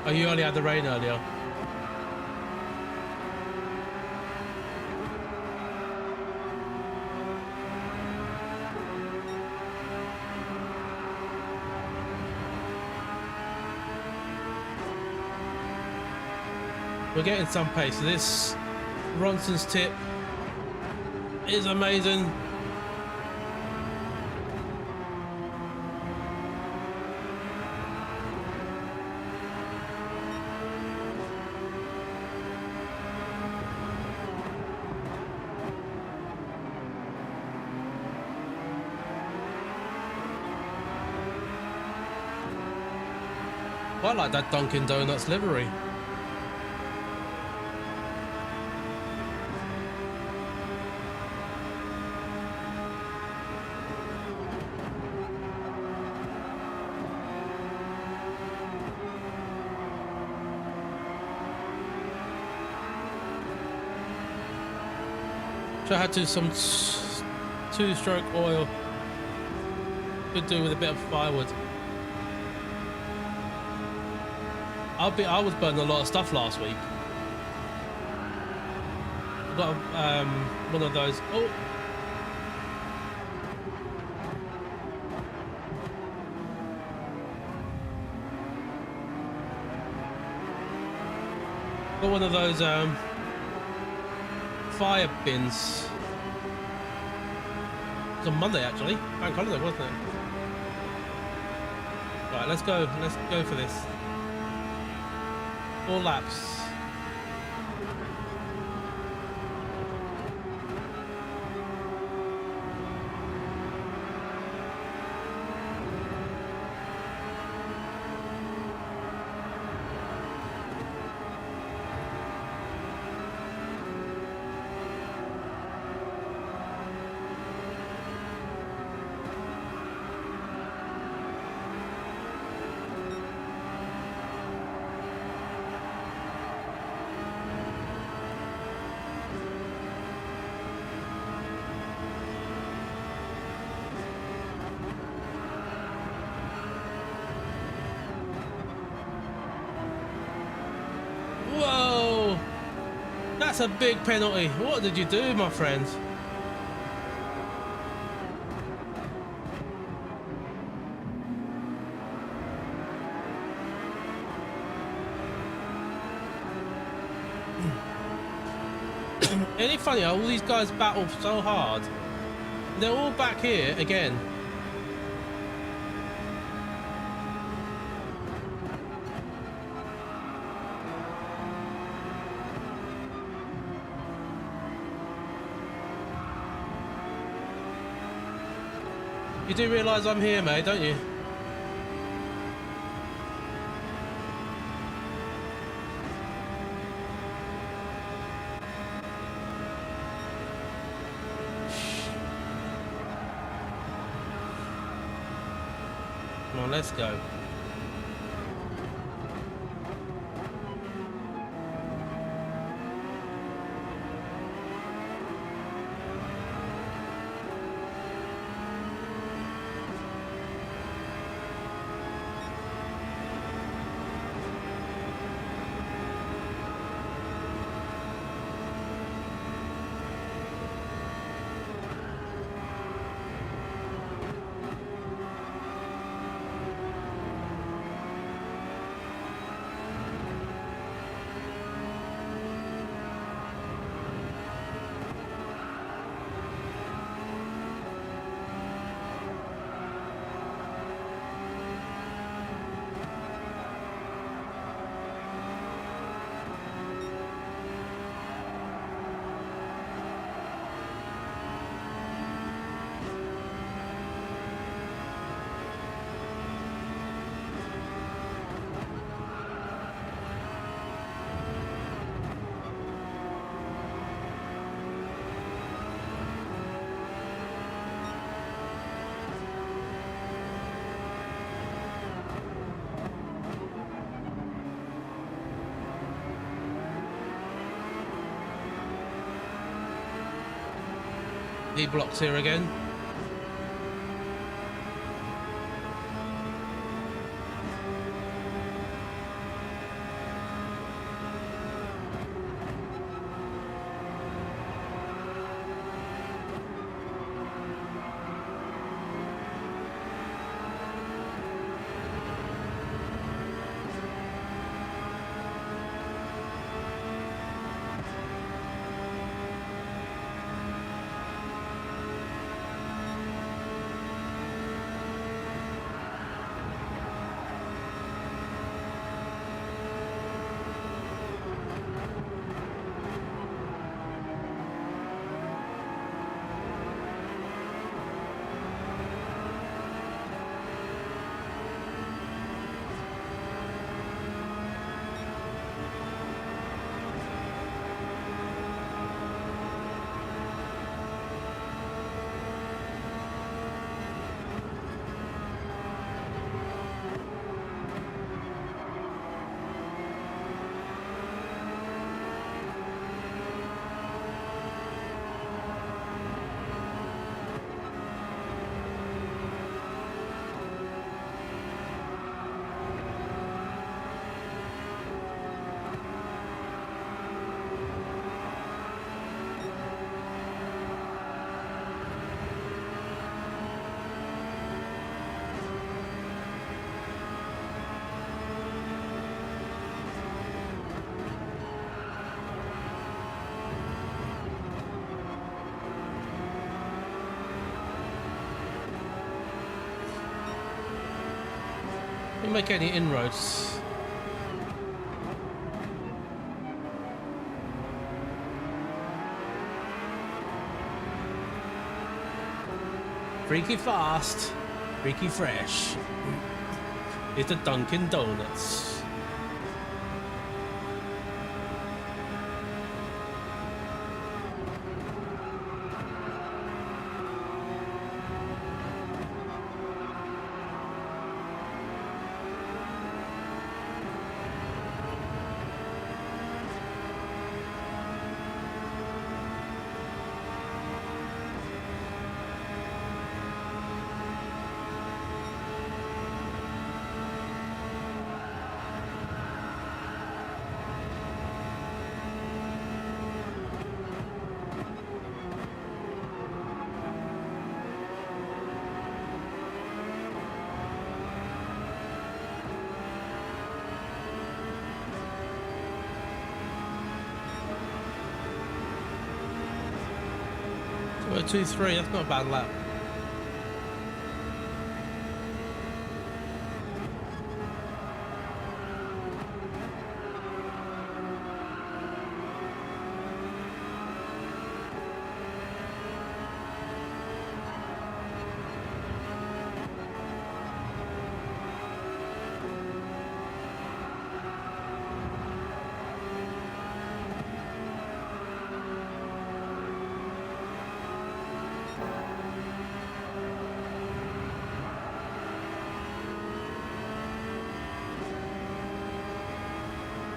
Oh, you only had the rain earlier. We're getting some pace. This Ronson's tip is amazing. I like that Dunkin' Donuts livery. So I had to some 2-stroke oil. Could do with a bit of firewood. I was burning a lot of stuff last week. I got one of those. Oh, got one of those fire bins. It was on Monday actually. Bank holiday, wasn't it? Right, let's go. Let's go for this. 4 laps. Whoa! That's a big penalty. What did you do, my friend? Ain't it funny how all these guys battle so hard? They're all back here again. You do realise I'm here, mate, don't you? Come on, let's go. He blocks here again. Didn't make any inroads. Freaky fast, freaky fresh. It's a Dunkin' Donuts. 0.23, that's not a bad lap.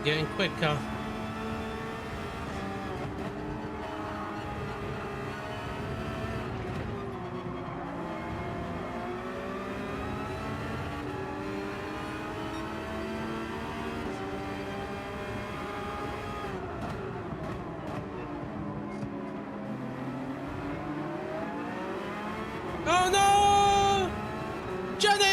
Getting quicker. Oh no! Johnny!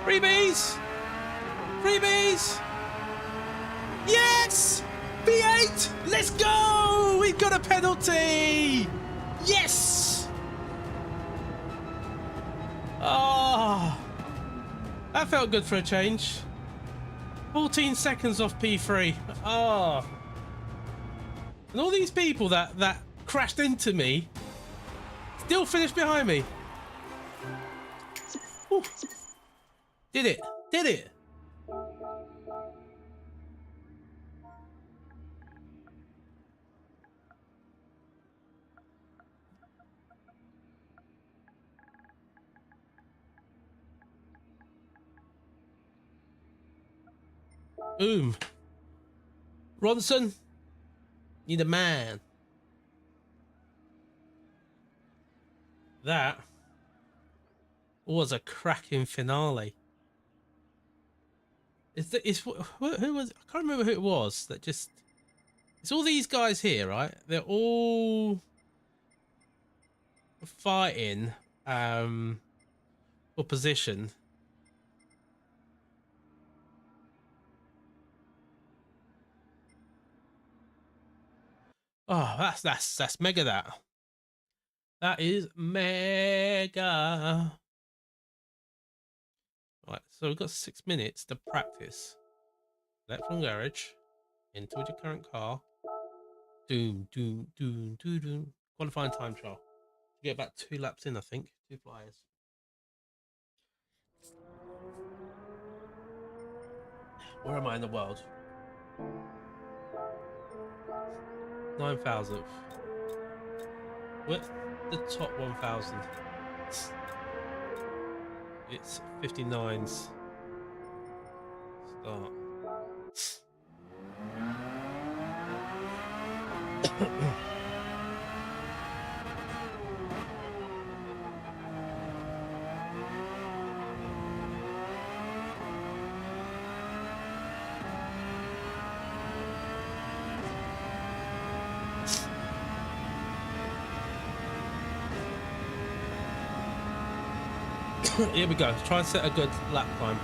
Freebies! Freebies! Yes! V8! Let's go! We've got a penalty! Yes! Oh, that felt good for a change. 14 seconds off P3. Oh. And all these people that crashed into me still finished behind me. Ooh. Did it. Did it. Boom. Ronson, you're the man. That was a cracking finale. Who was? I can't remember who it was that just. It's all these guys here, right? They're all fighting for position. Oh, that's mega. That is mega. Right, so we've got 6 minutes to practice. Left from garage, into your current car. Doom, doom, doom, doom, doom. Qualifying time trial. You get about 2 laps in, I think. 2 flyers. Where am I in the world? 9,000th. What's the top 1,000? It's 59's start. Here we go. Try and set a good lap time.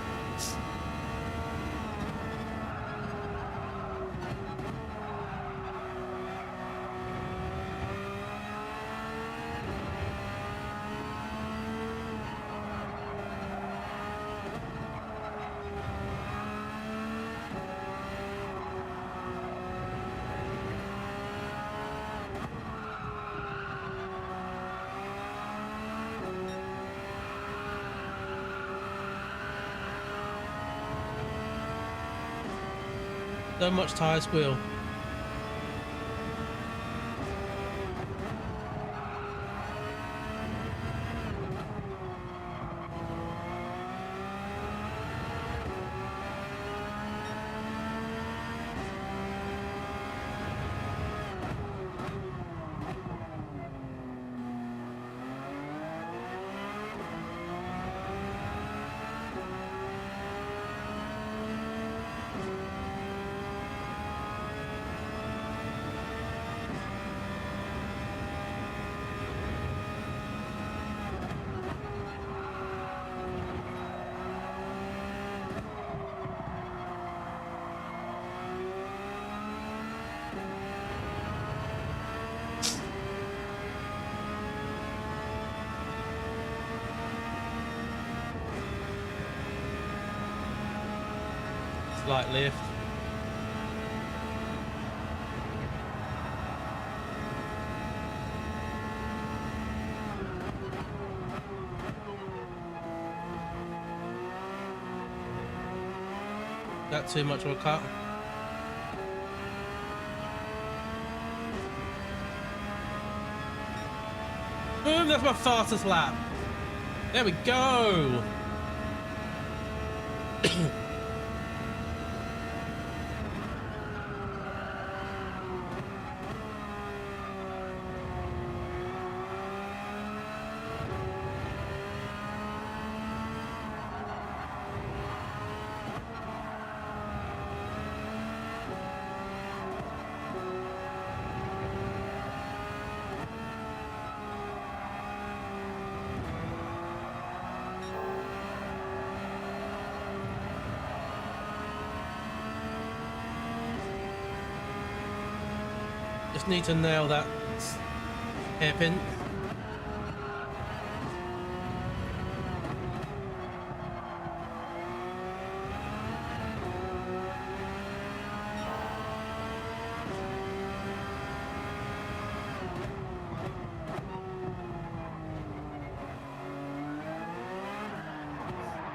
So much tyre squeal. Slight lift. That too much of a cut. Boom, that's my fastest lap. There we go. Just need to nail that hairpin.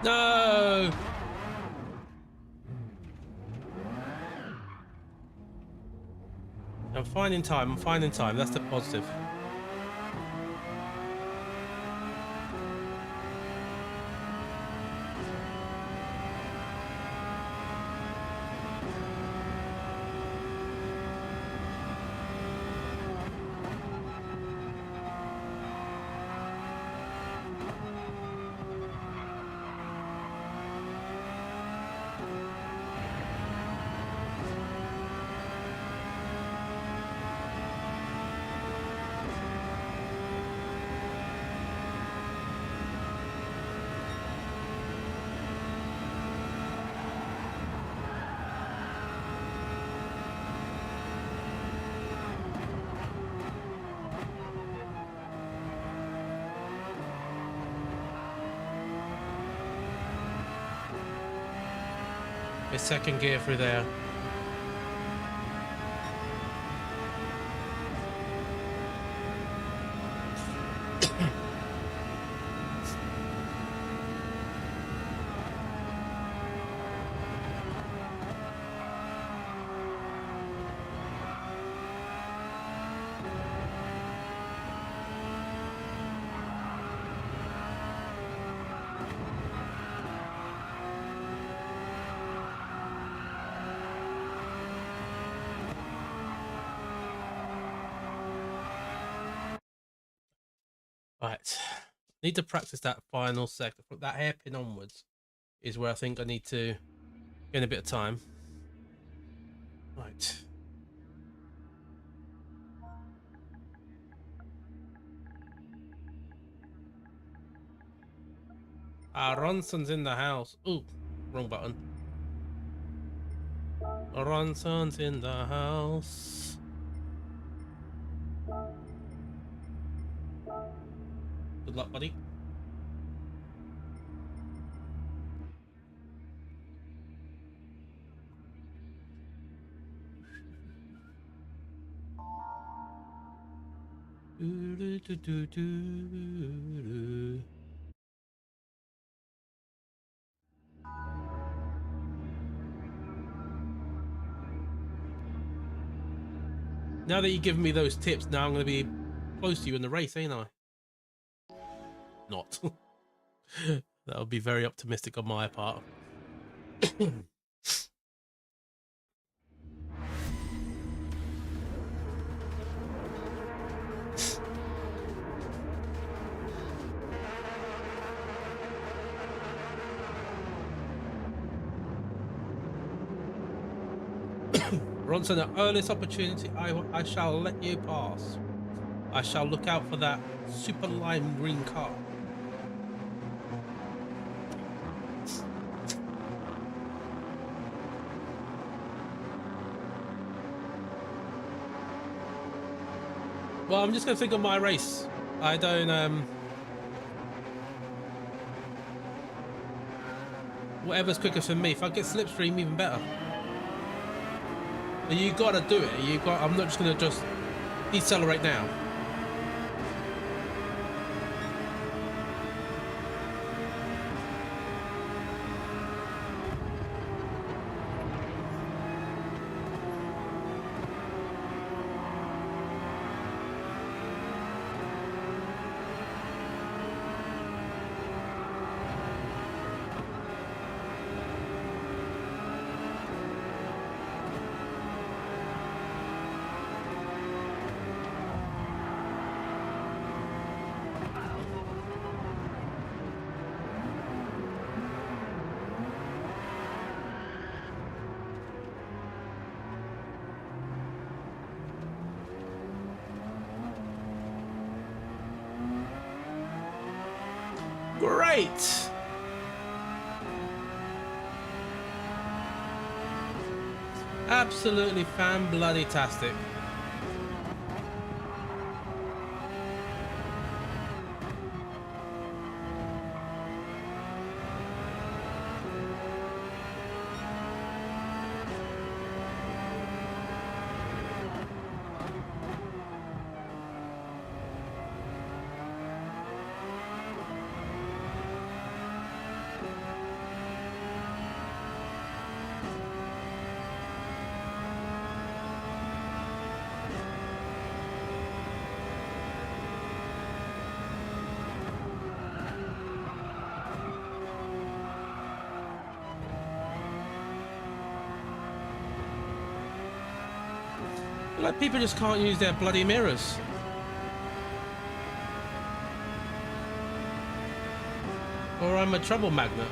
No! I'm finding time, I'm finding time. That's the positive. A second gear through there. Right, need to practice that final sector. From that hairpin onwards is where I think I need to gain a bit of time. Right. Ronson's in the house. Ooh, wrong button. Ronson's in the house. Good luck, buddy. Now that you've given me those tips, now I'm going to be close to you in the race, ain't I? Not. That would be very optimistic on my part. Ronson, at earliest opportunity, I shall let you pass. I shall look out for that super lime green car. Well, I'm just going to think of my race. I don't, Whatever's quicker for me. If I get slipstream, even better. But you gotta do it. I'm not just gonna just decelerate now. Great! Absolutely fan-bloody-tastic. Like, people just can't use their bloody mirrors. Or I'm a trouble magnet.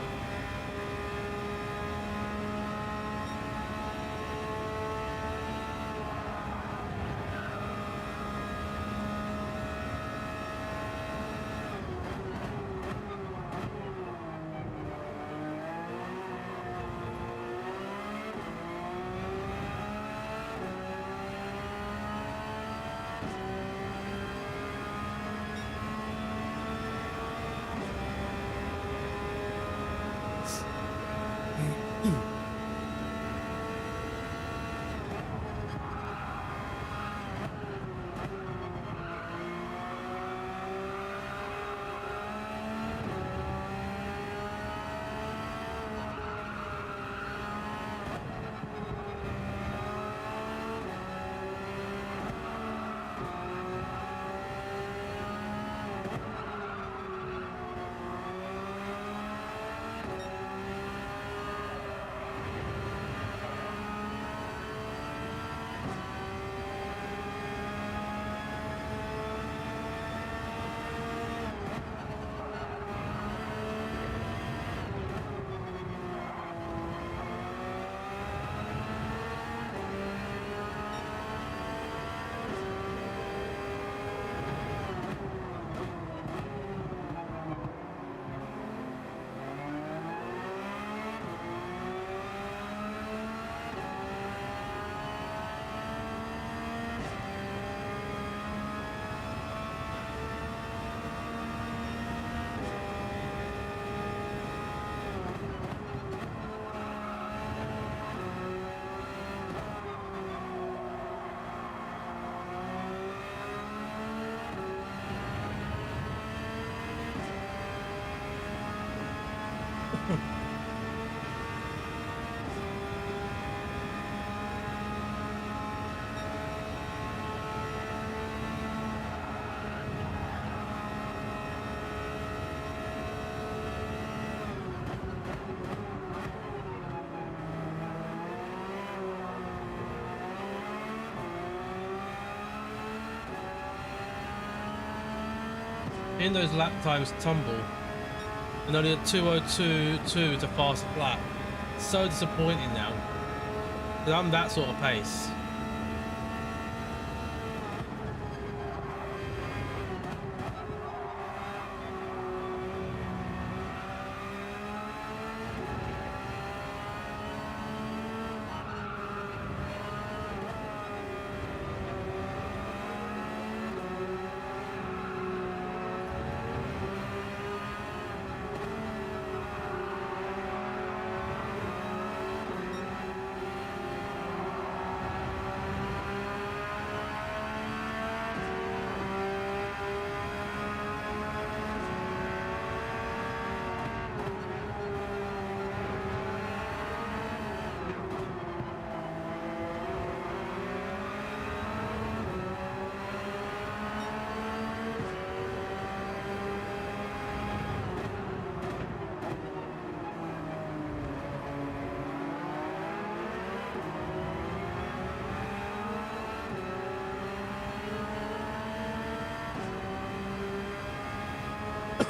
In those lap times tumble, and only a 2:02.2 to fast lap. So disappointing now, because I'm that sort of pace.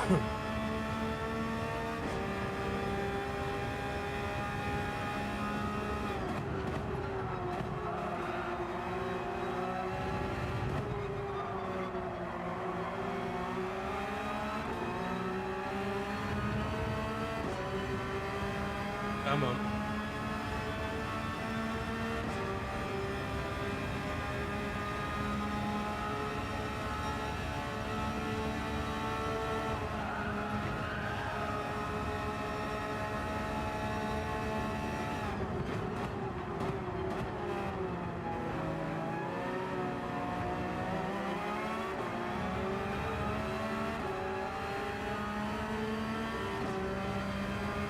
Come on.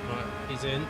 Right, he's in.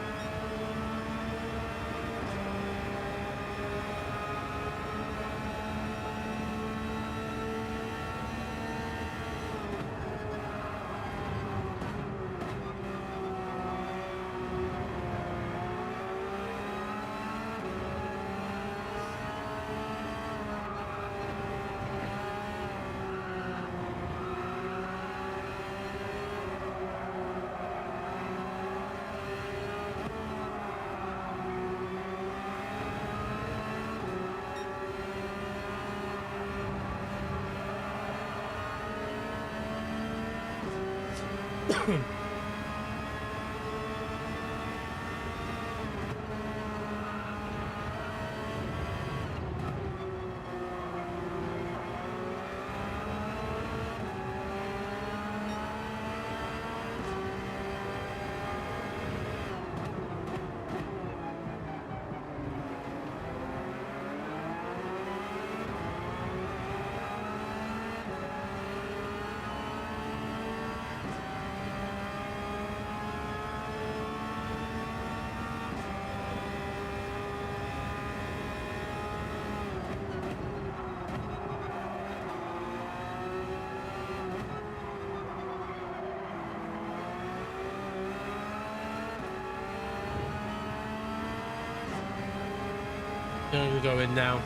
Gonna go in now.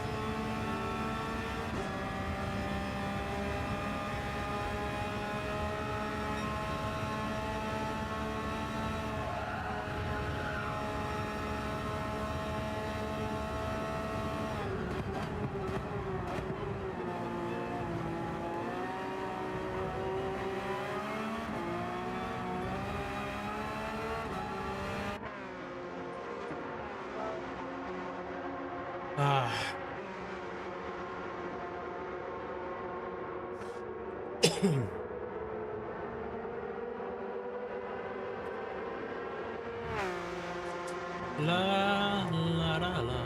Ah. La la la la.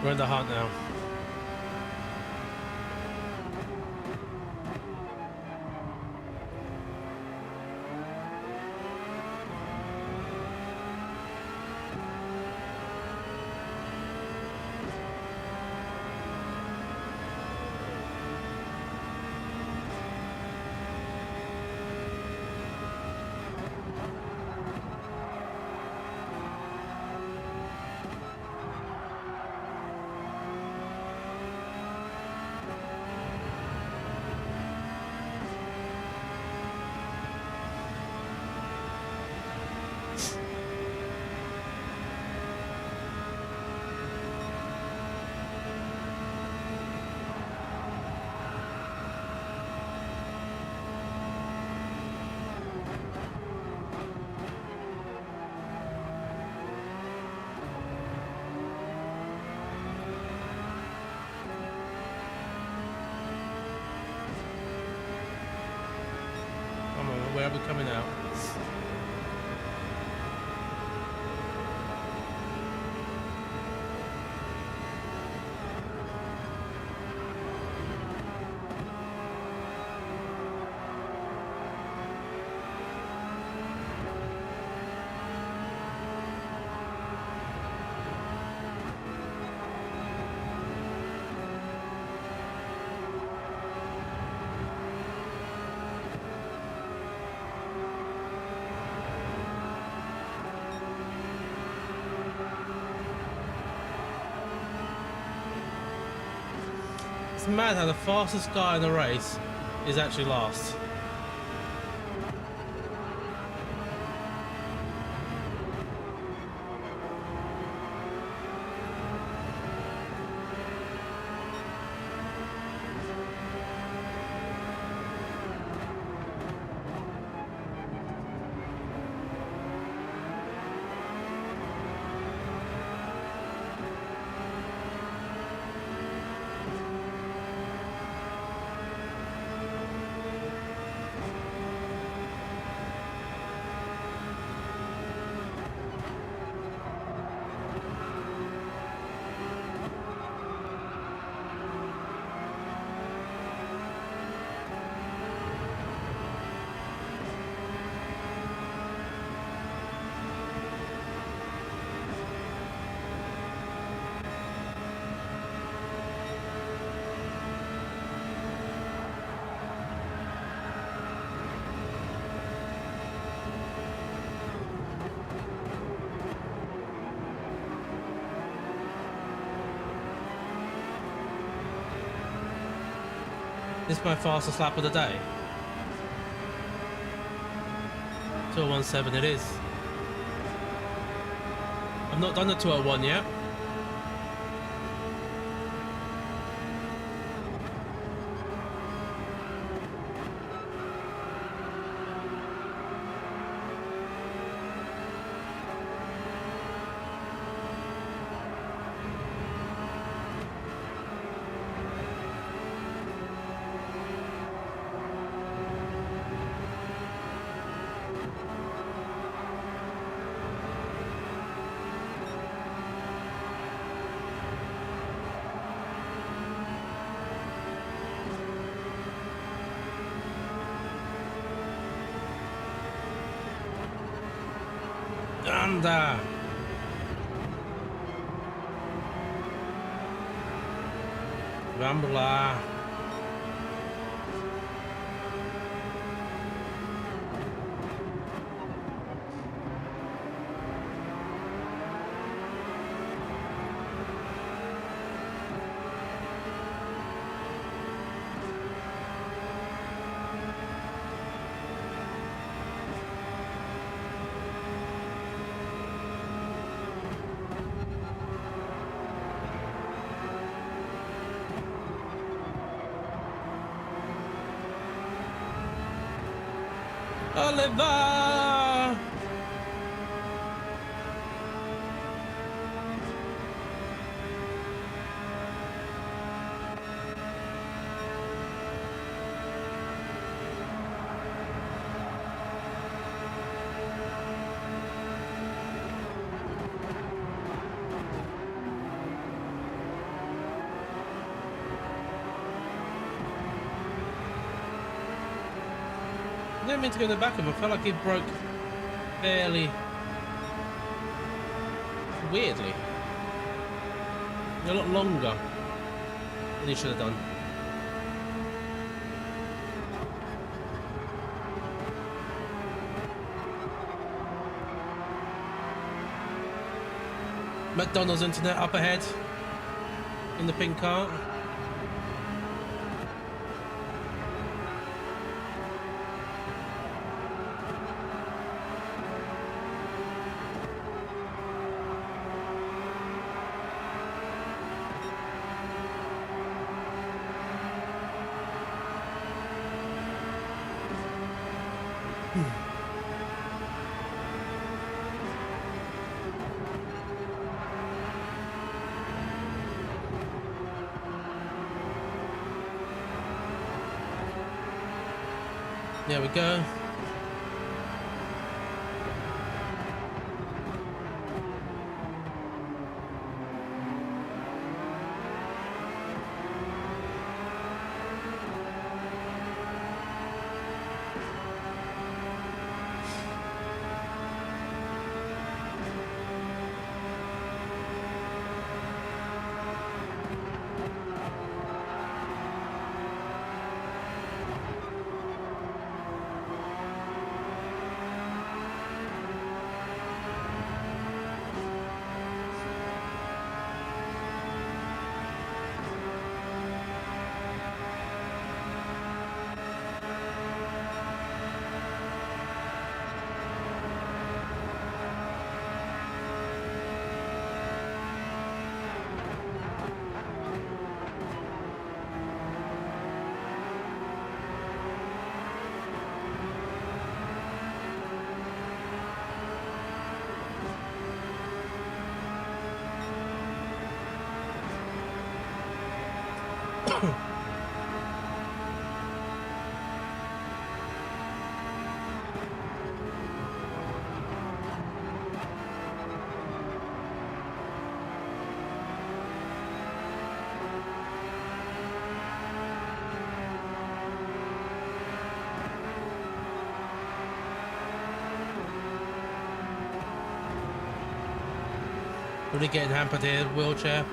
We're in the hunt now. Where are we coming out? It's mad how the fastest guy in the race is actually last. This is my fastest lap of the day. 2:17 it is. I've not done the 2:01 yet. Anda! Rambler! Oliver! I didn't mean to go in the back of him. I felt like he broke fairly weirdly. A lot longer than he should have done. McDonald's internet up ahead in the pink car. There we go. Really getting hampered here, wheelchair.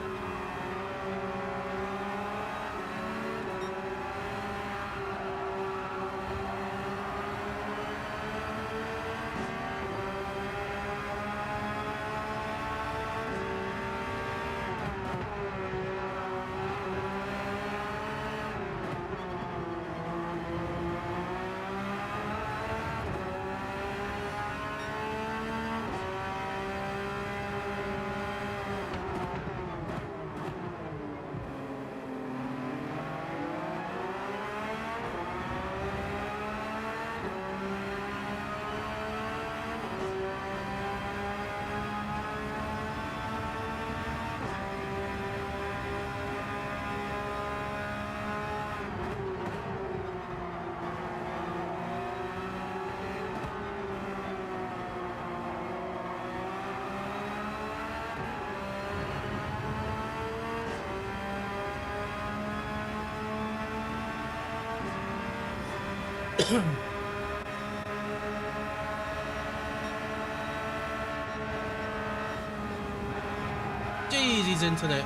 Jeez, he's internet.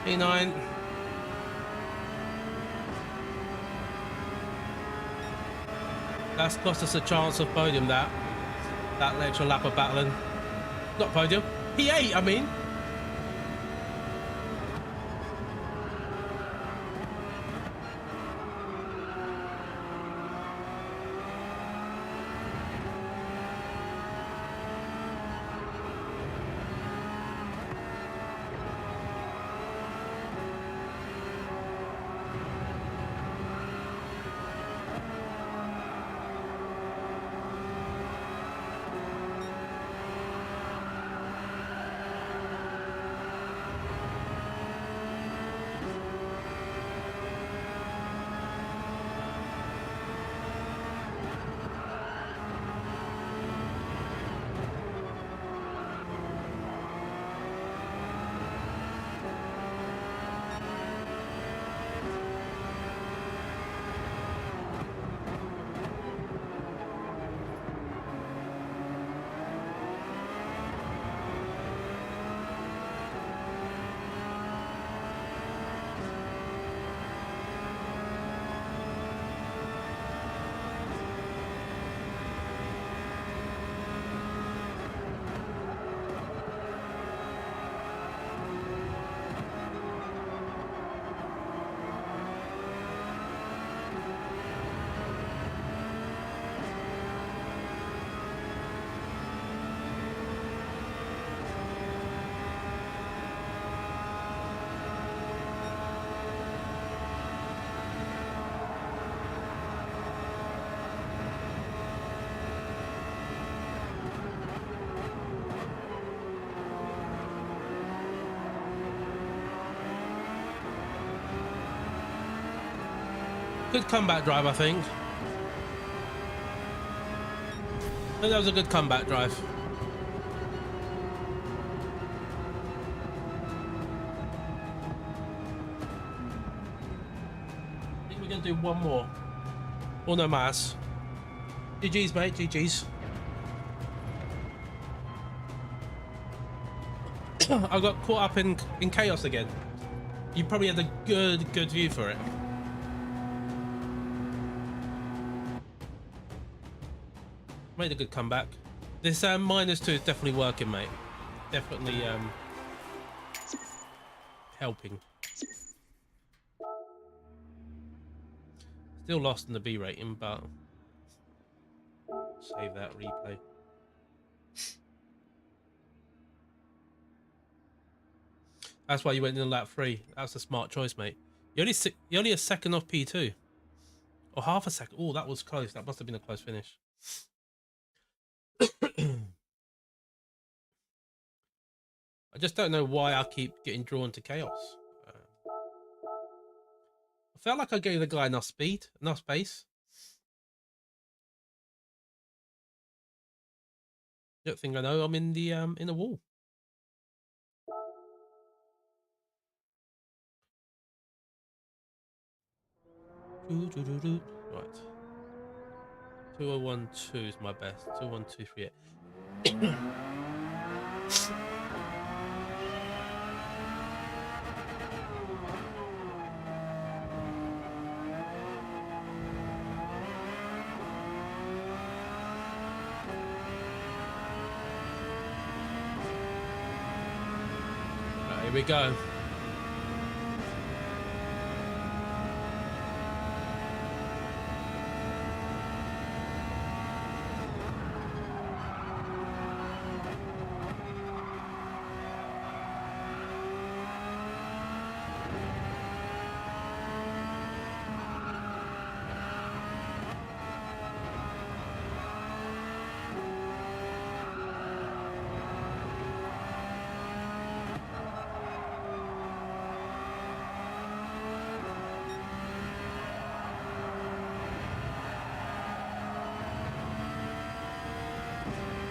P9. That's cost us a chance of podium, that extra lap of battling. Not podium. P8, I mean. Good comeback drive, I think. I think that was a good comeback drive. I think we're going to do one more. Or no mas. GG's, mate. GG's. I got caught up in chaos again. You probably had a good view for it. Made a good comeback. This -2 is definitely working, mate. Definitely helping. Still lost in the B rating, but save that replay. That's why you went in lap 3. That's a smart choice, mate. You're only a second off P2. Oh, half a second. Oh, that was close. That must have been a close finish. I just don't know why I keep getting drawn to chaos. I felt like I gave the guy enough speed, enough space. Don't think I know I'm in the wall. Right. 2012 is my best. 2123. Right, here we go.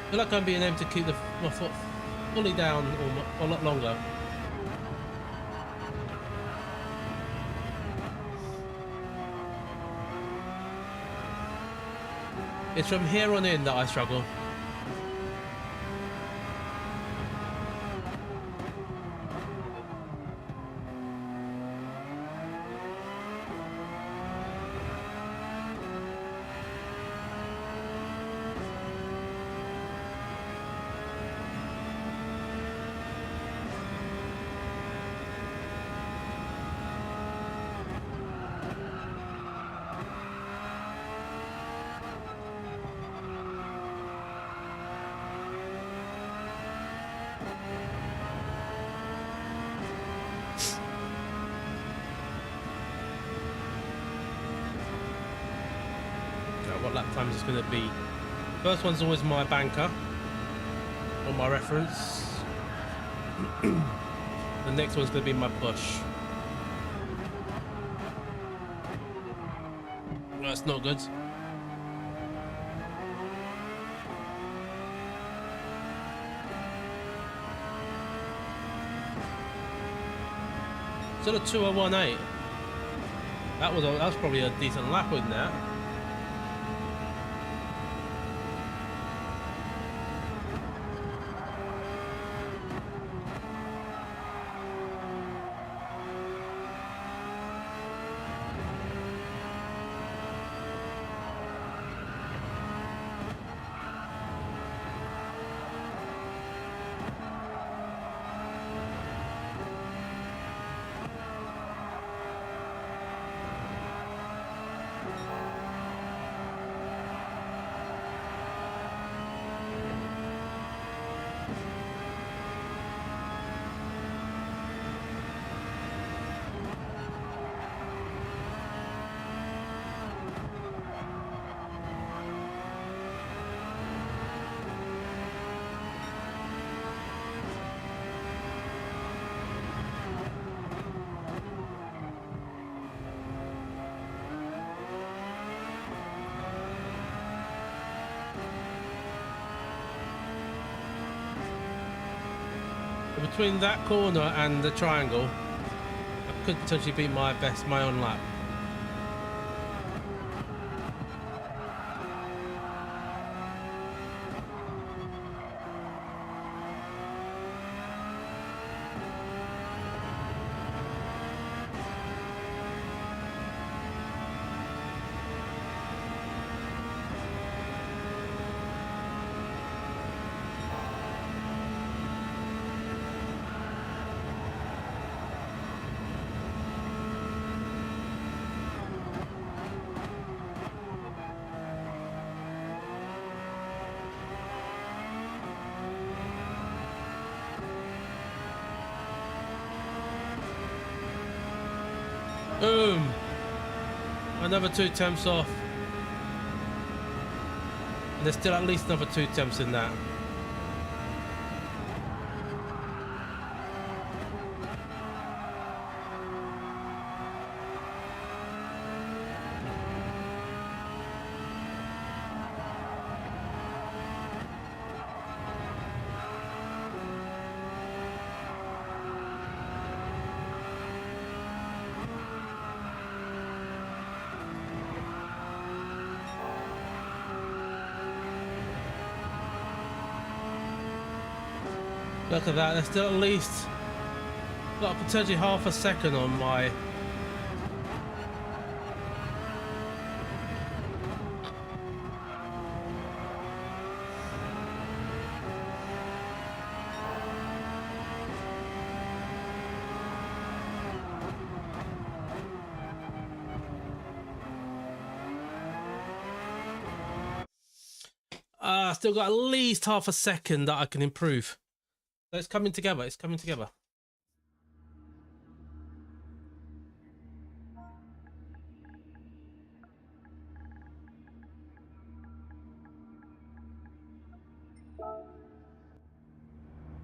I feel like I'm being able to keep my foot fully down or a lot longer. It's from here on in that I struggle. What lap time is going to be? First one's always my banker or my reference. The next one's going to be my push. That's not good. Still a 2018. That was probably a decent lap, wasn't that? Between that corner and the triangle, I could potentially be my own lap. Boom! Another 2 temps off. And there's still at least another 2 temps in that. Look at that, there's still at least got potentially half a second on my still got at least half a second that I can improve. So it's coming together, it's coming together.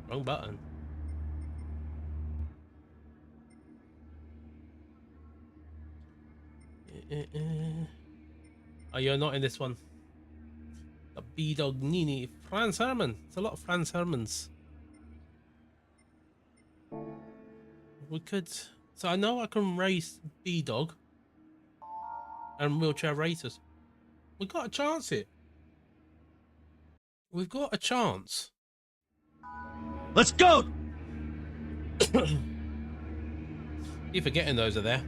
Wrong button. Oh, you're not in this one. The B-Dog Nini. Franz Hermann. It's a lot of Franz Hermans. We could... So I know I can race B-Dog and wheelchair racers. We've got a chance here. We've got a chance. Let's go! You're forgetting those are there.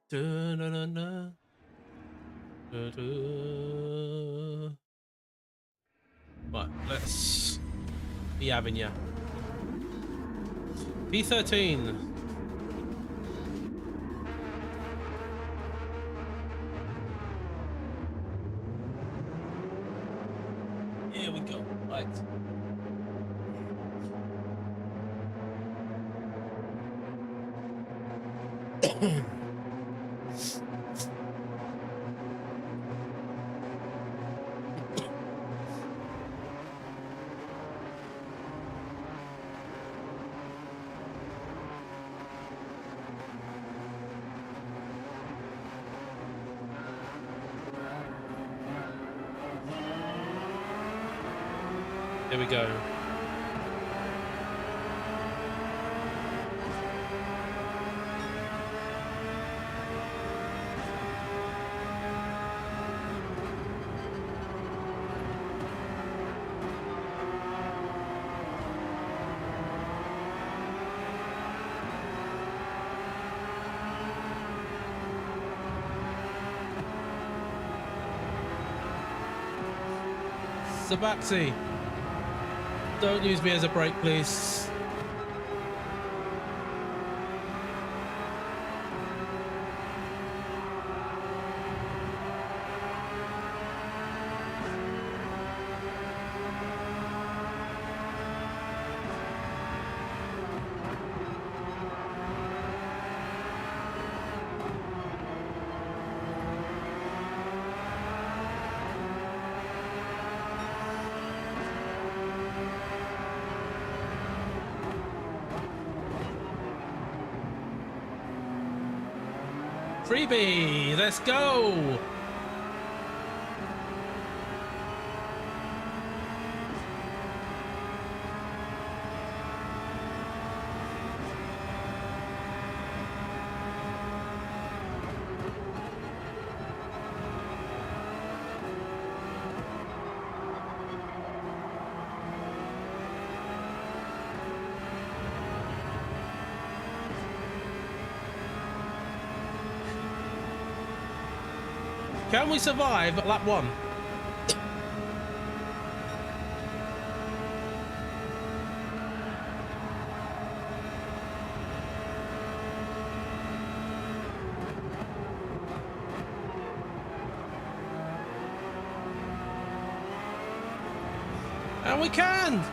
Da-da-da-da. Da-da. Right, let's be having ya. P13. Here we go. Right. Here we go. Sabaxi. Don't use me as a brake, please. Freebie, let's go! Can we survive at lap 1? And we can!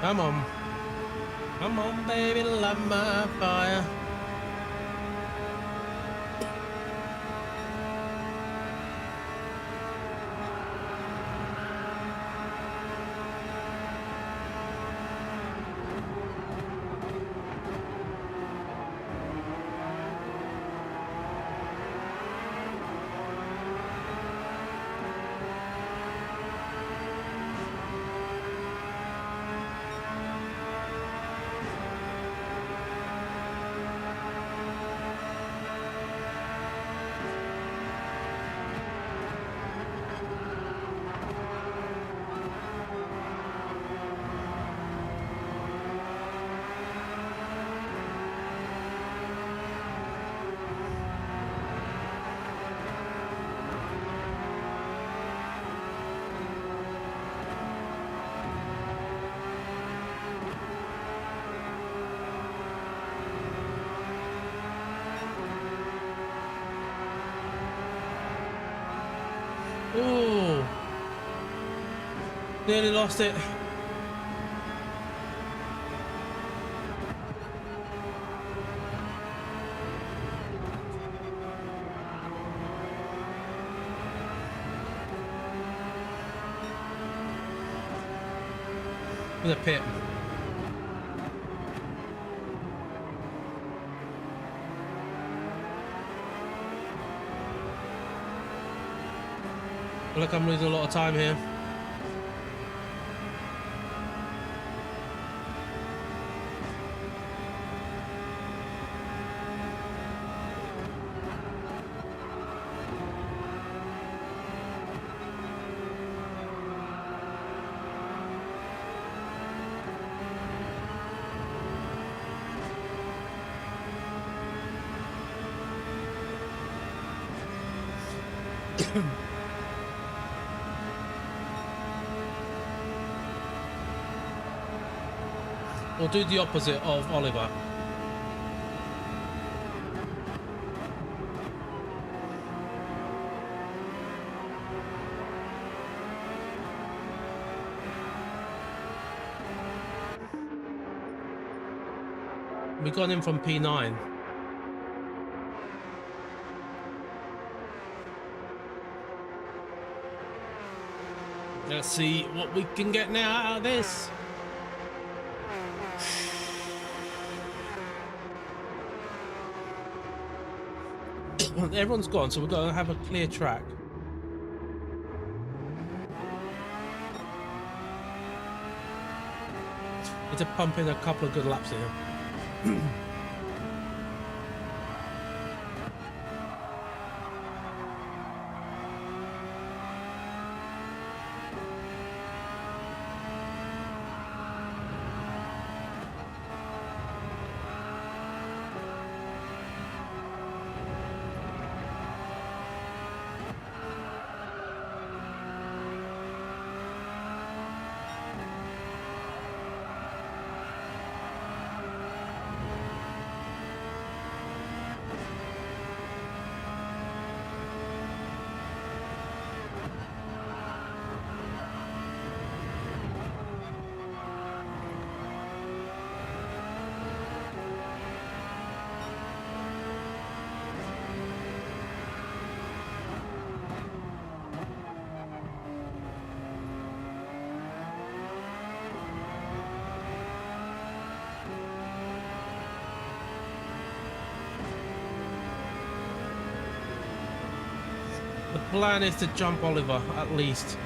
Come on. Come on, baby, light my fire. Oh, nearly lost it. In the pit. Look, I'm losing a lot of time here. We'll do the opposite of Oliver. We got him from P9. Let's see what we can get now out of this. Everyone's gone, so we're going to have a clear track. Need to pump in a couple of good laps here. The plan is to jump Oliver, at least.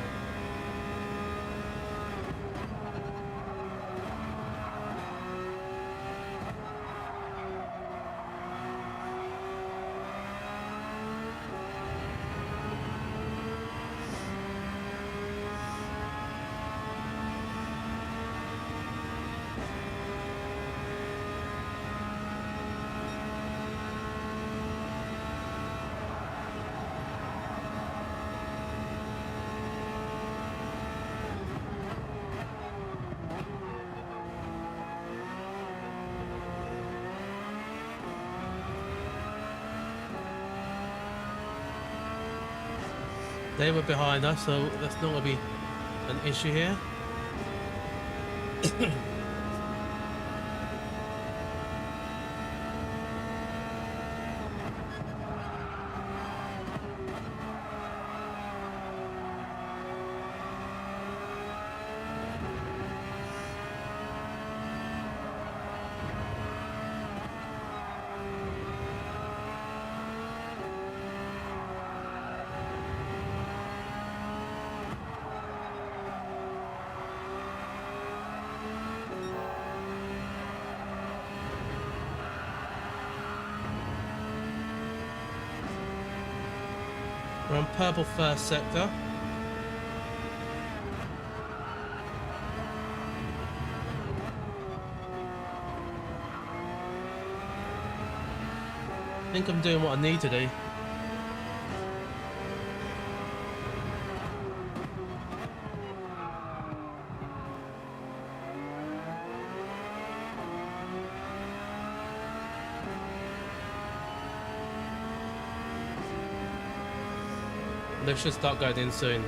They were behind us, so that's not going to be an issue here. We're on purple first sector. I think I'm doing what I need to do. They should start going in soon.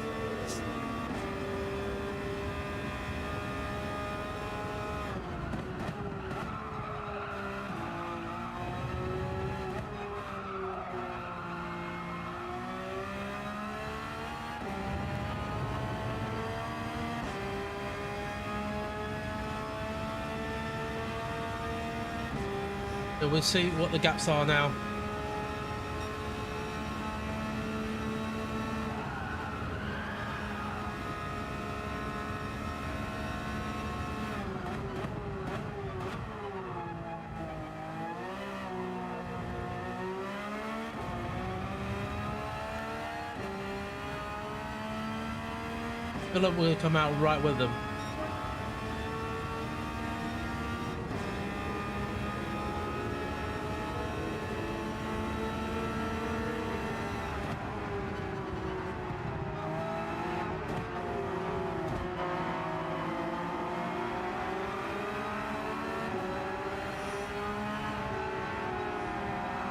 So we'll see what the gaps are now. I feel like we're gonna come out right with them.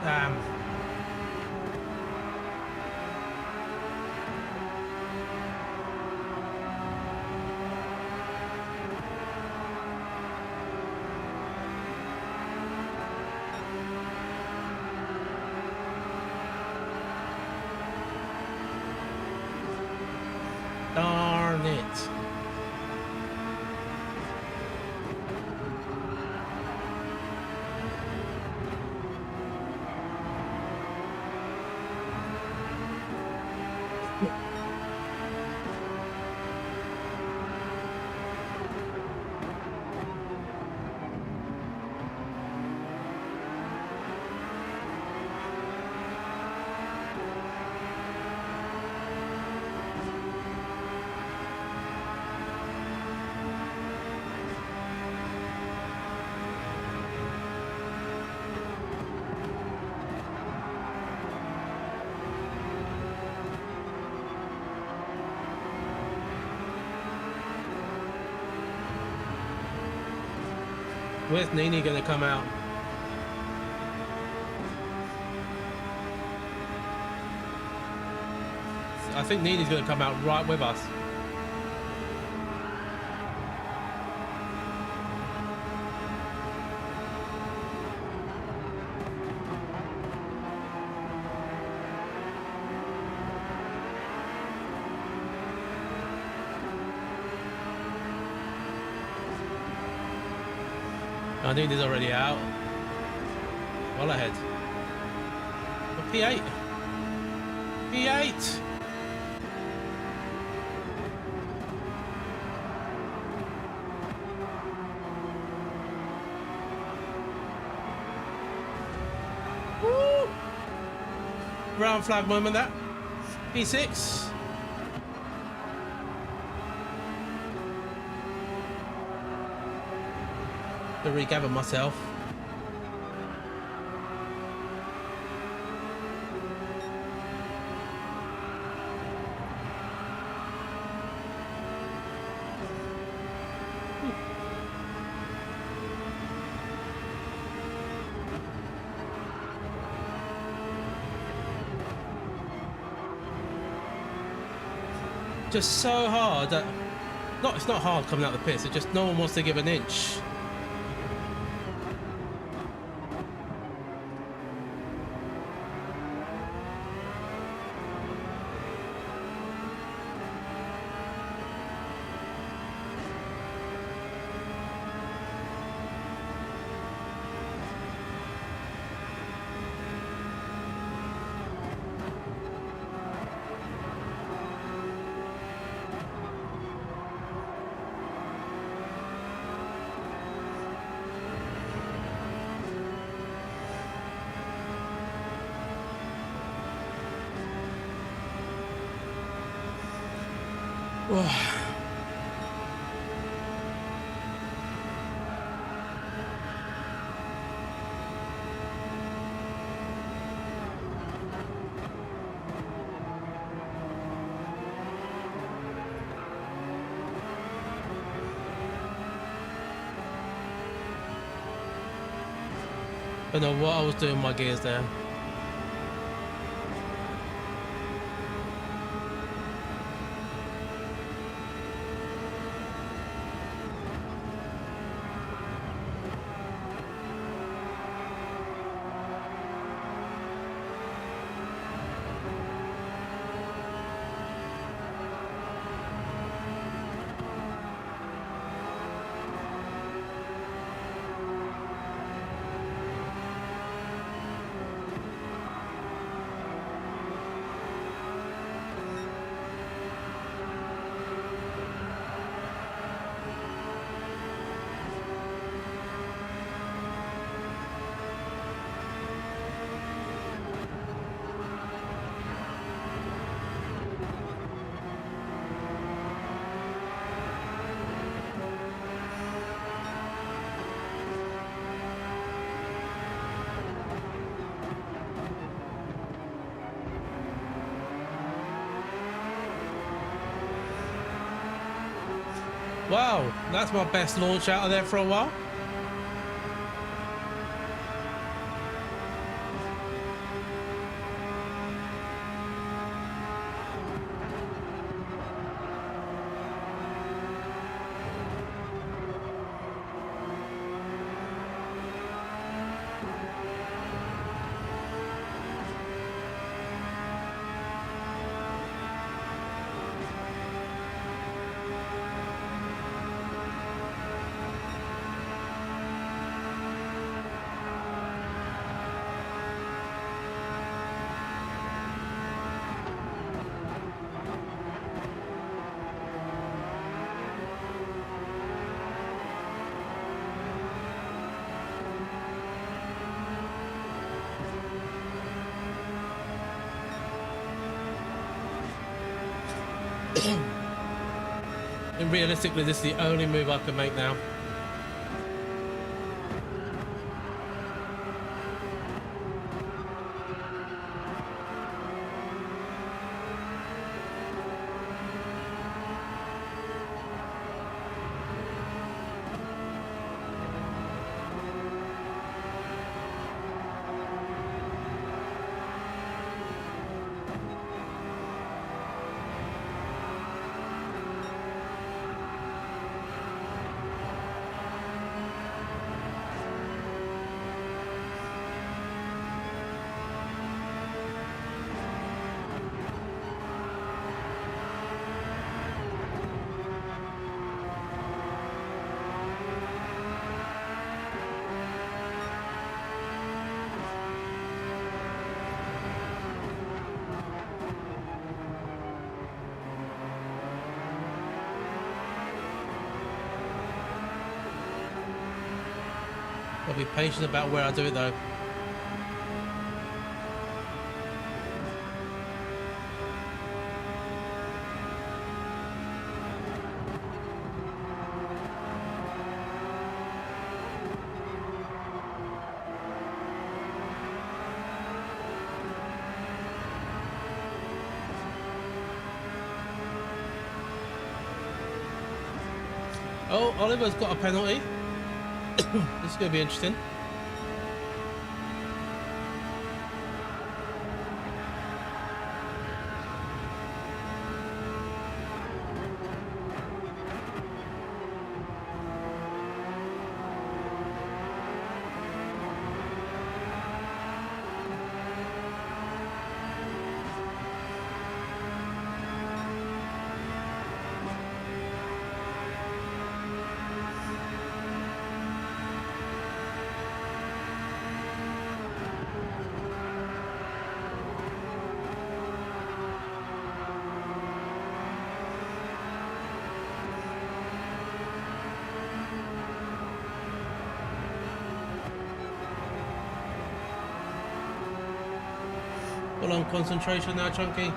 Damn. Darn it. Where's Nini gonna come out? I think Nini's gonna come out right with us. Nini's already out. Well ahead. Oh, P8. P8. Woo! Brown flag moment that. P6. To regather myself. Just so hard that it's not hard coming out the pits, it's just no one wants to give an inch. I don't know what I was doing with my gears there. Wow, that's my best launch out of there for a while. And realistically, this is the only move I can make now. I'll be patient about where I do it though. Oh, Oliver's got a penalty. This is going to be interesting. Full on concentration now, Chunky.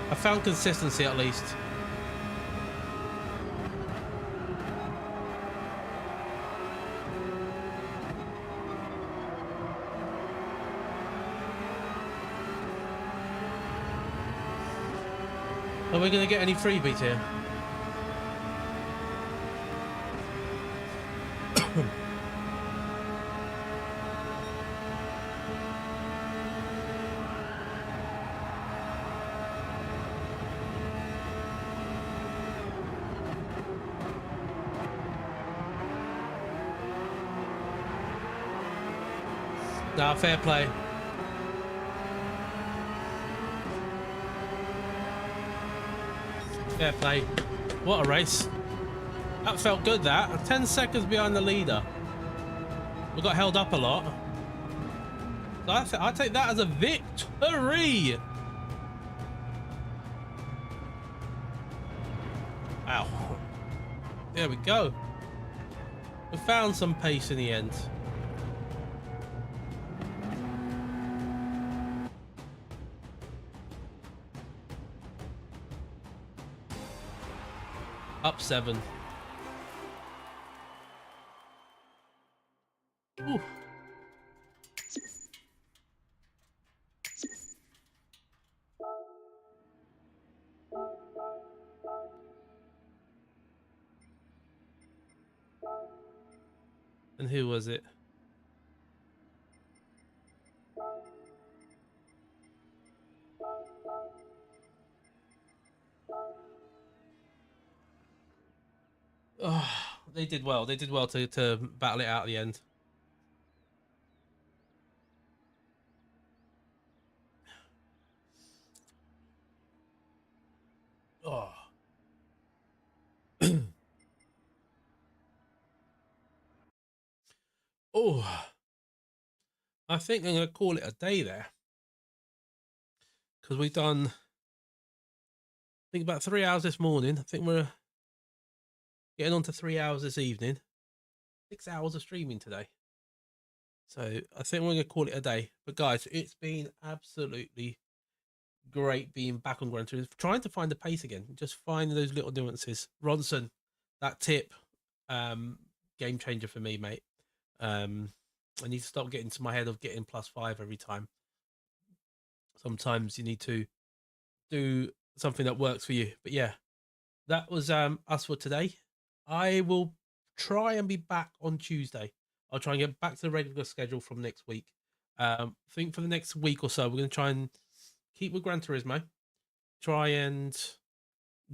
I found consistency at least. Are we going to get any freebies here? Nah, fair play. Fair play. What a race. That felt good, that. 10 seconds behind the leader. We got held up a lot. So I take that as a victory. Wow. There we go. We found some pace in the end. Up 7. Ooh. And who was it? Oh, they did well. They did well to battle it out at the end. Oh. Oh. I think I'm going to call it a day there. Because we've done, I think, about 3 hours this morning. I think we're getting on to 3 hours this evening. 6 hours of streaming today. So I think we're going to call it a day. But guys, it's been absolutely great being back on Gran Turismo, trying to find the pace again, just finding those little nuances. Ronson, that tip, game changer for me, mate. I need to stop getting to my head of getting +5 every time. Sometimes you need to do something that works for you. But yeah, that was us for today. I will try and be back on Tuesday. I'll try and get back to the regular schedule from next week. I think for the next week or so, we're going to try and keep with Gran Turismo, try and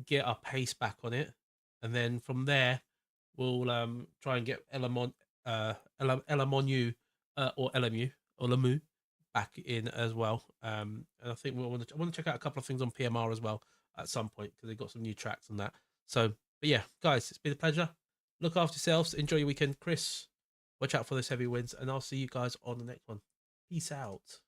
get our pace back on it, and then from there we'll try and get Elamonu or Lamu back in as well. And I think I want to check out a couple of things on PMR as well at some point because they've got some new tracks on that. So, but yeah, guys, it's been a pleasure. Look after yourselves. Enjoy your weekend. Chris, watch out for those heavy winds, and I'll see you guys on the next one. Peace out.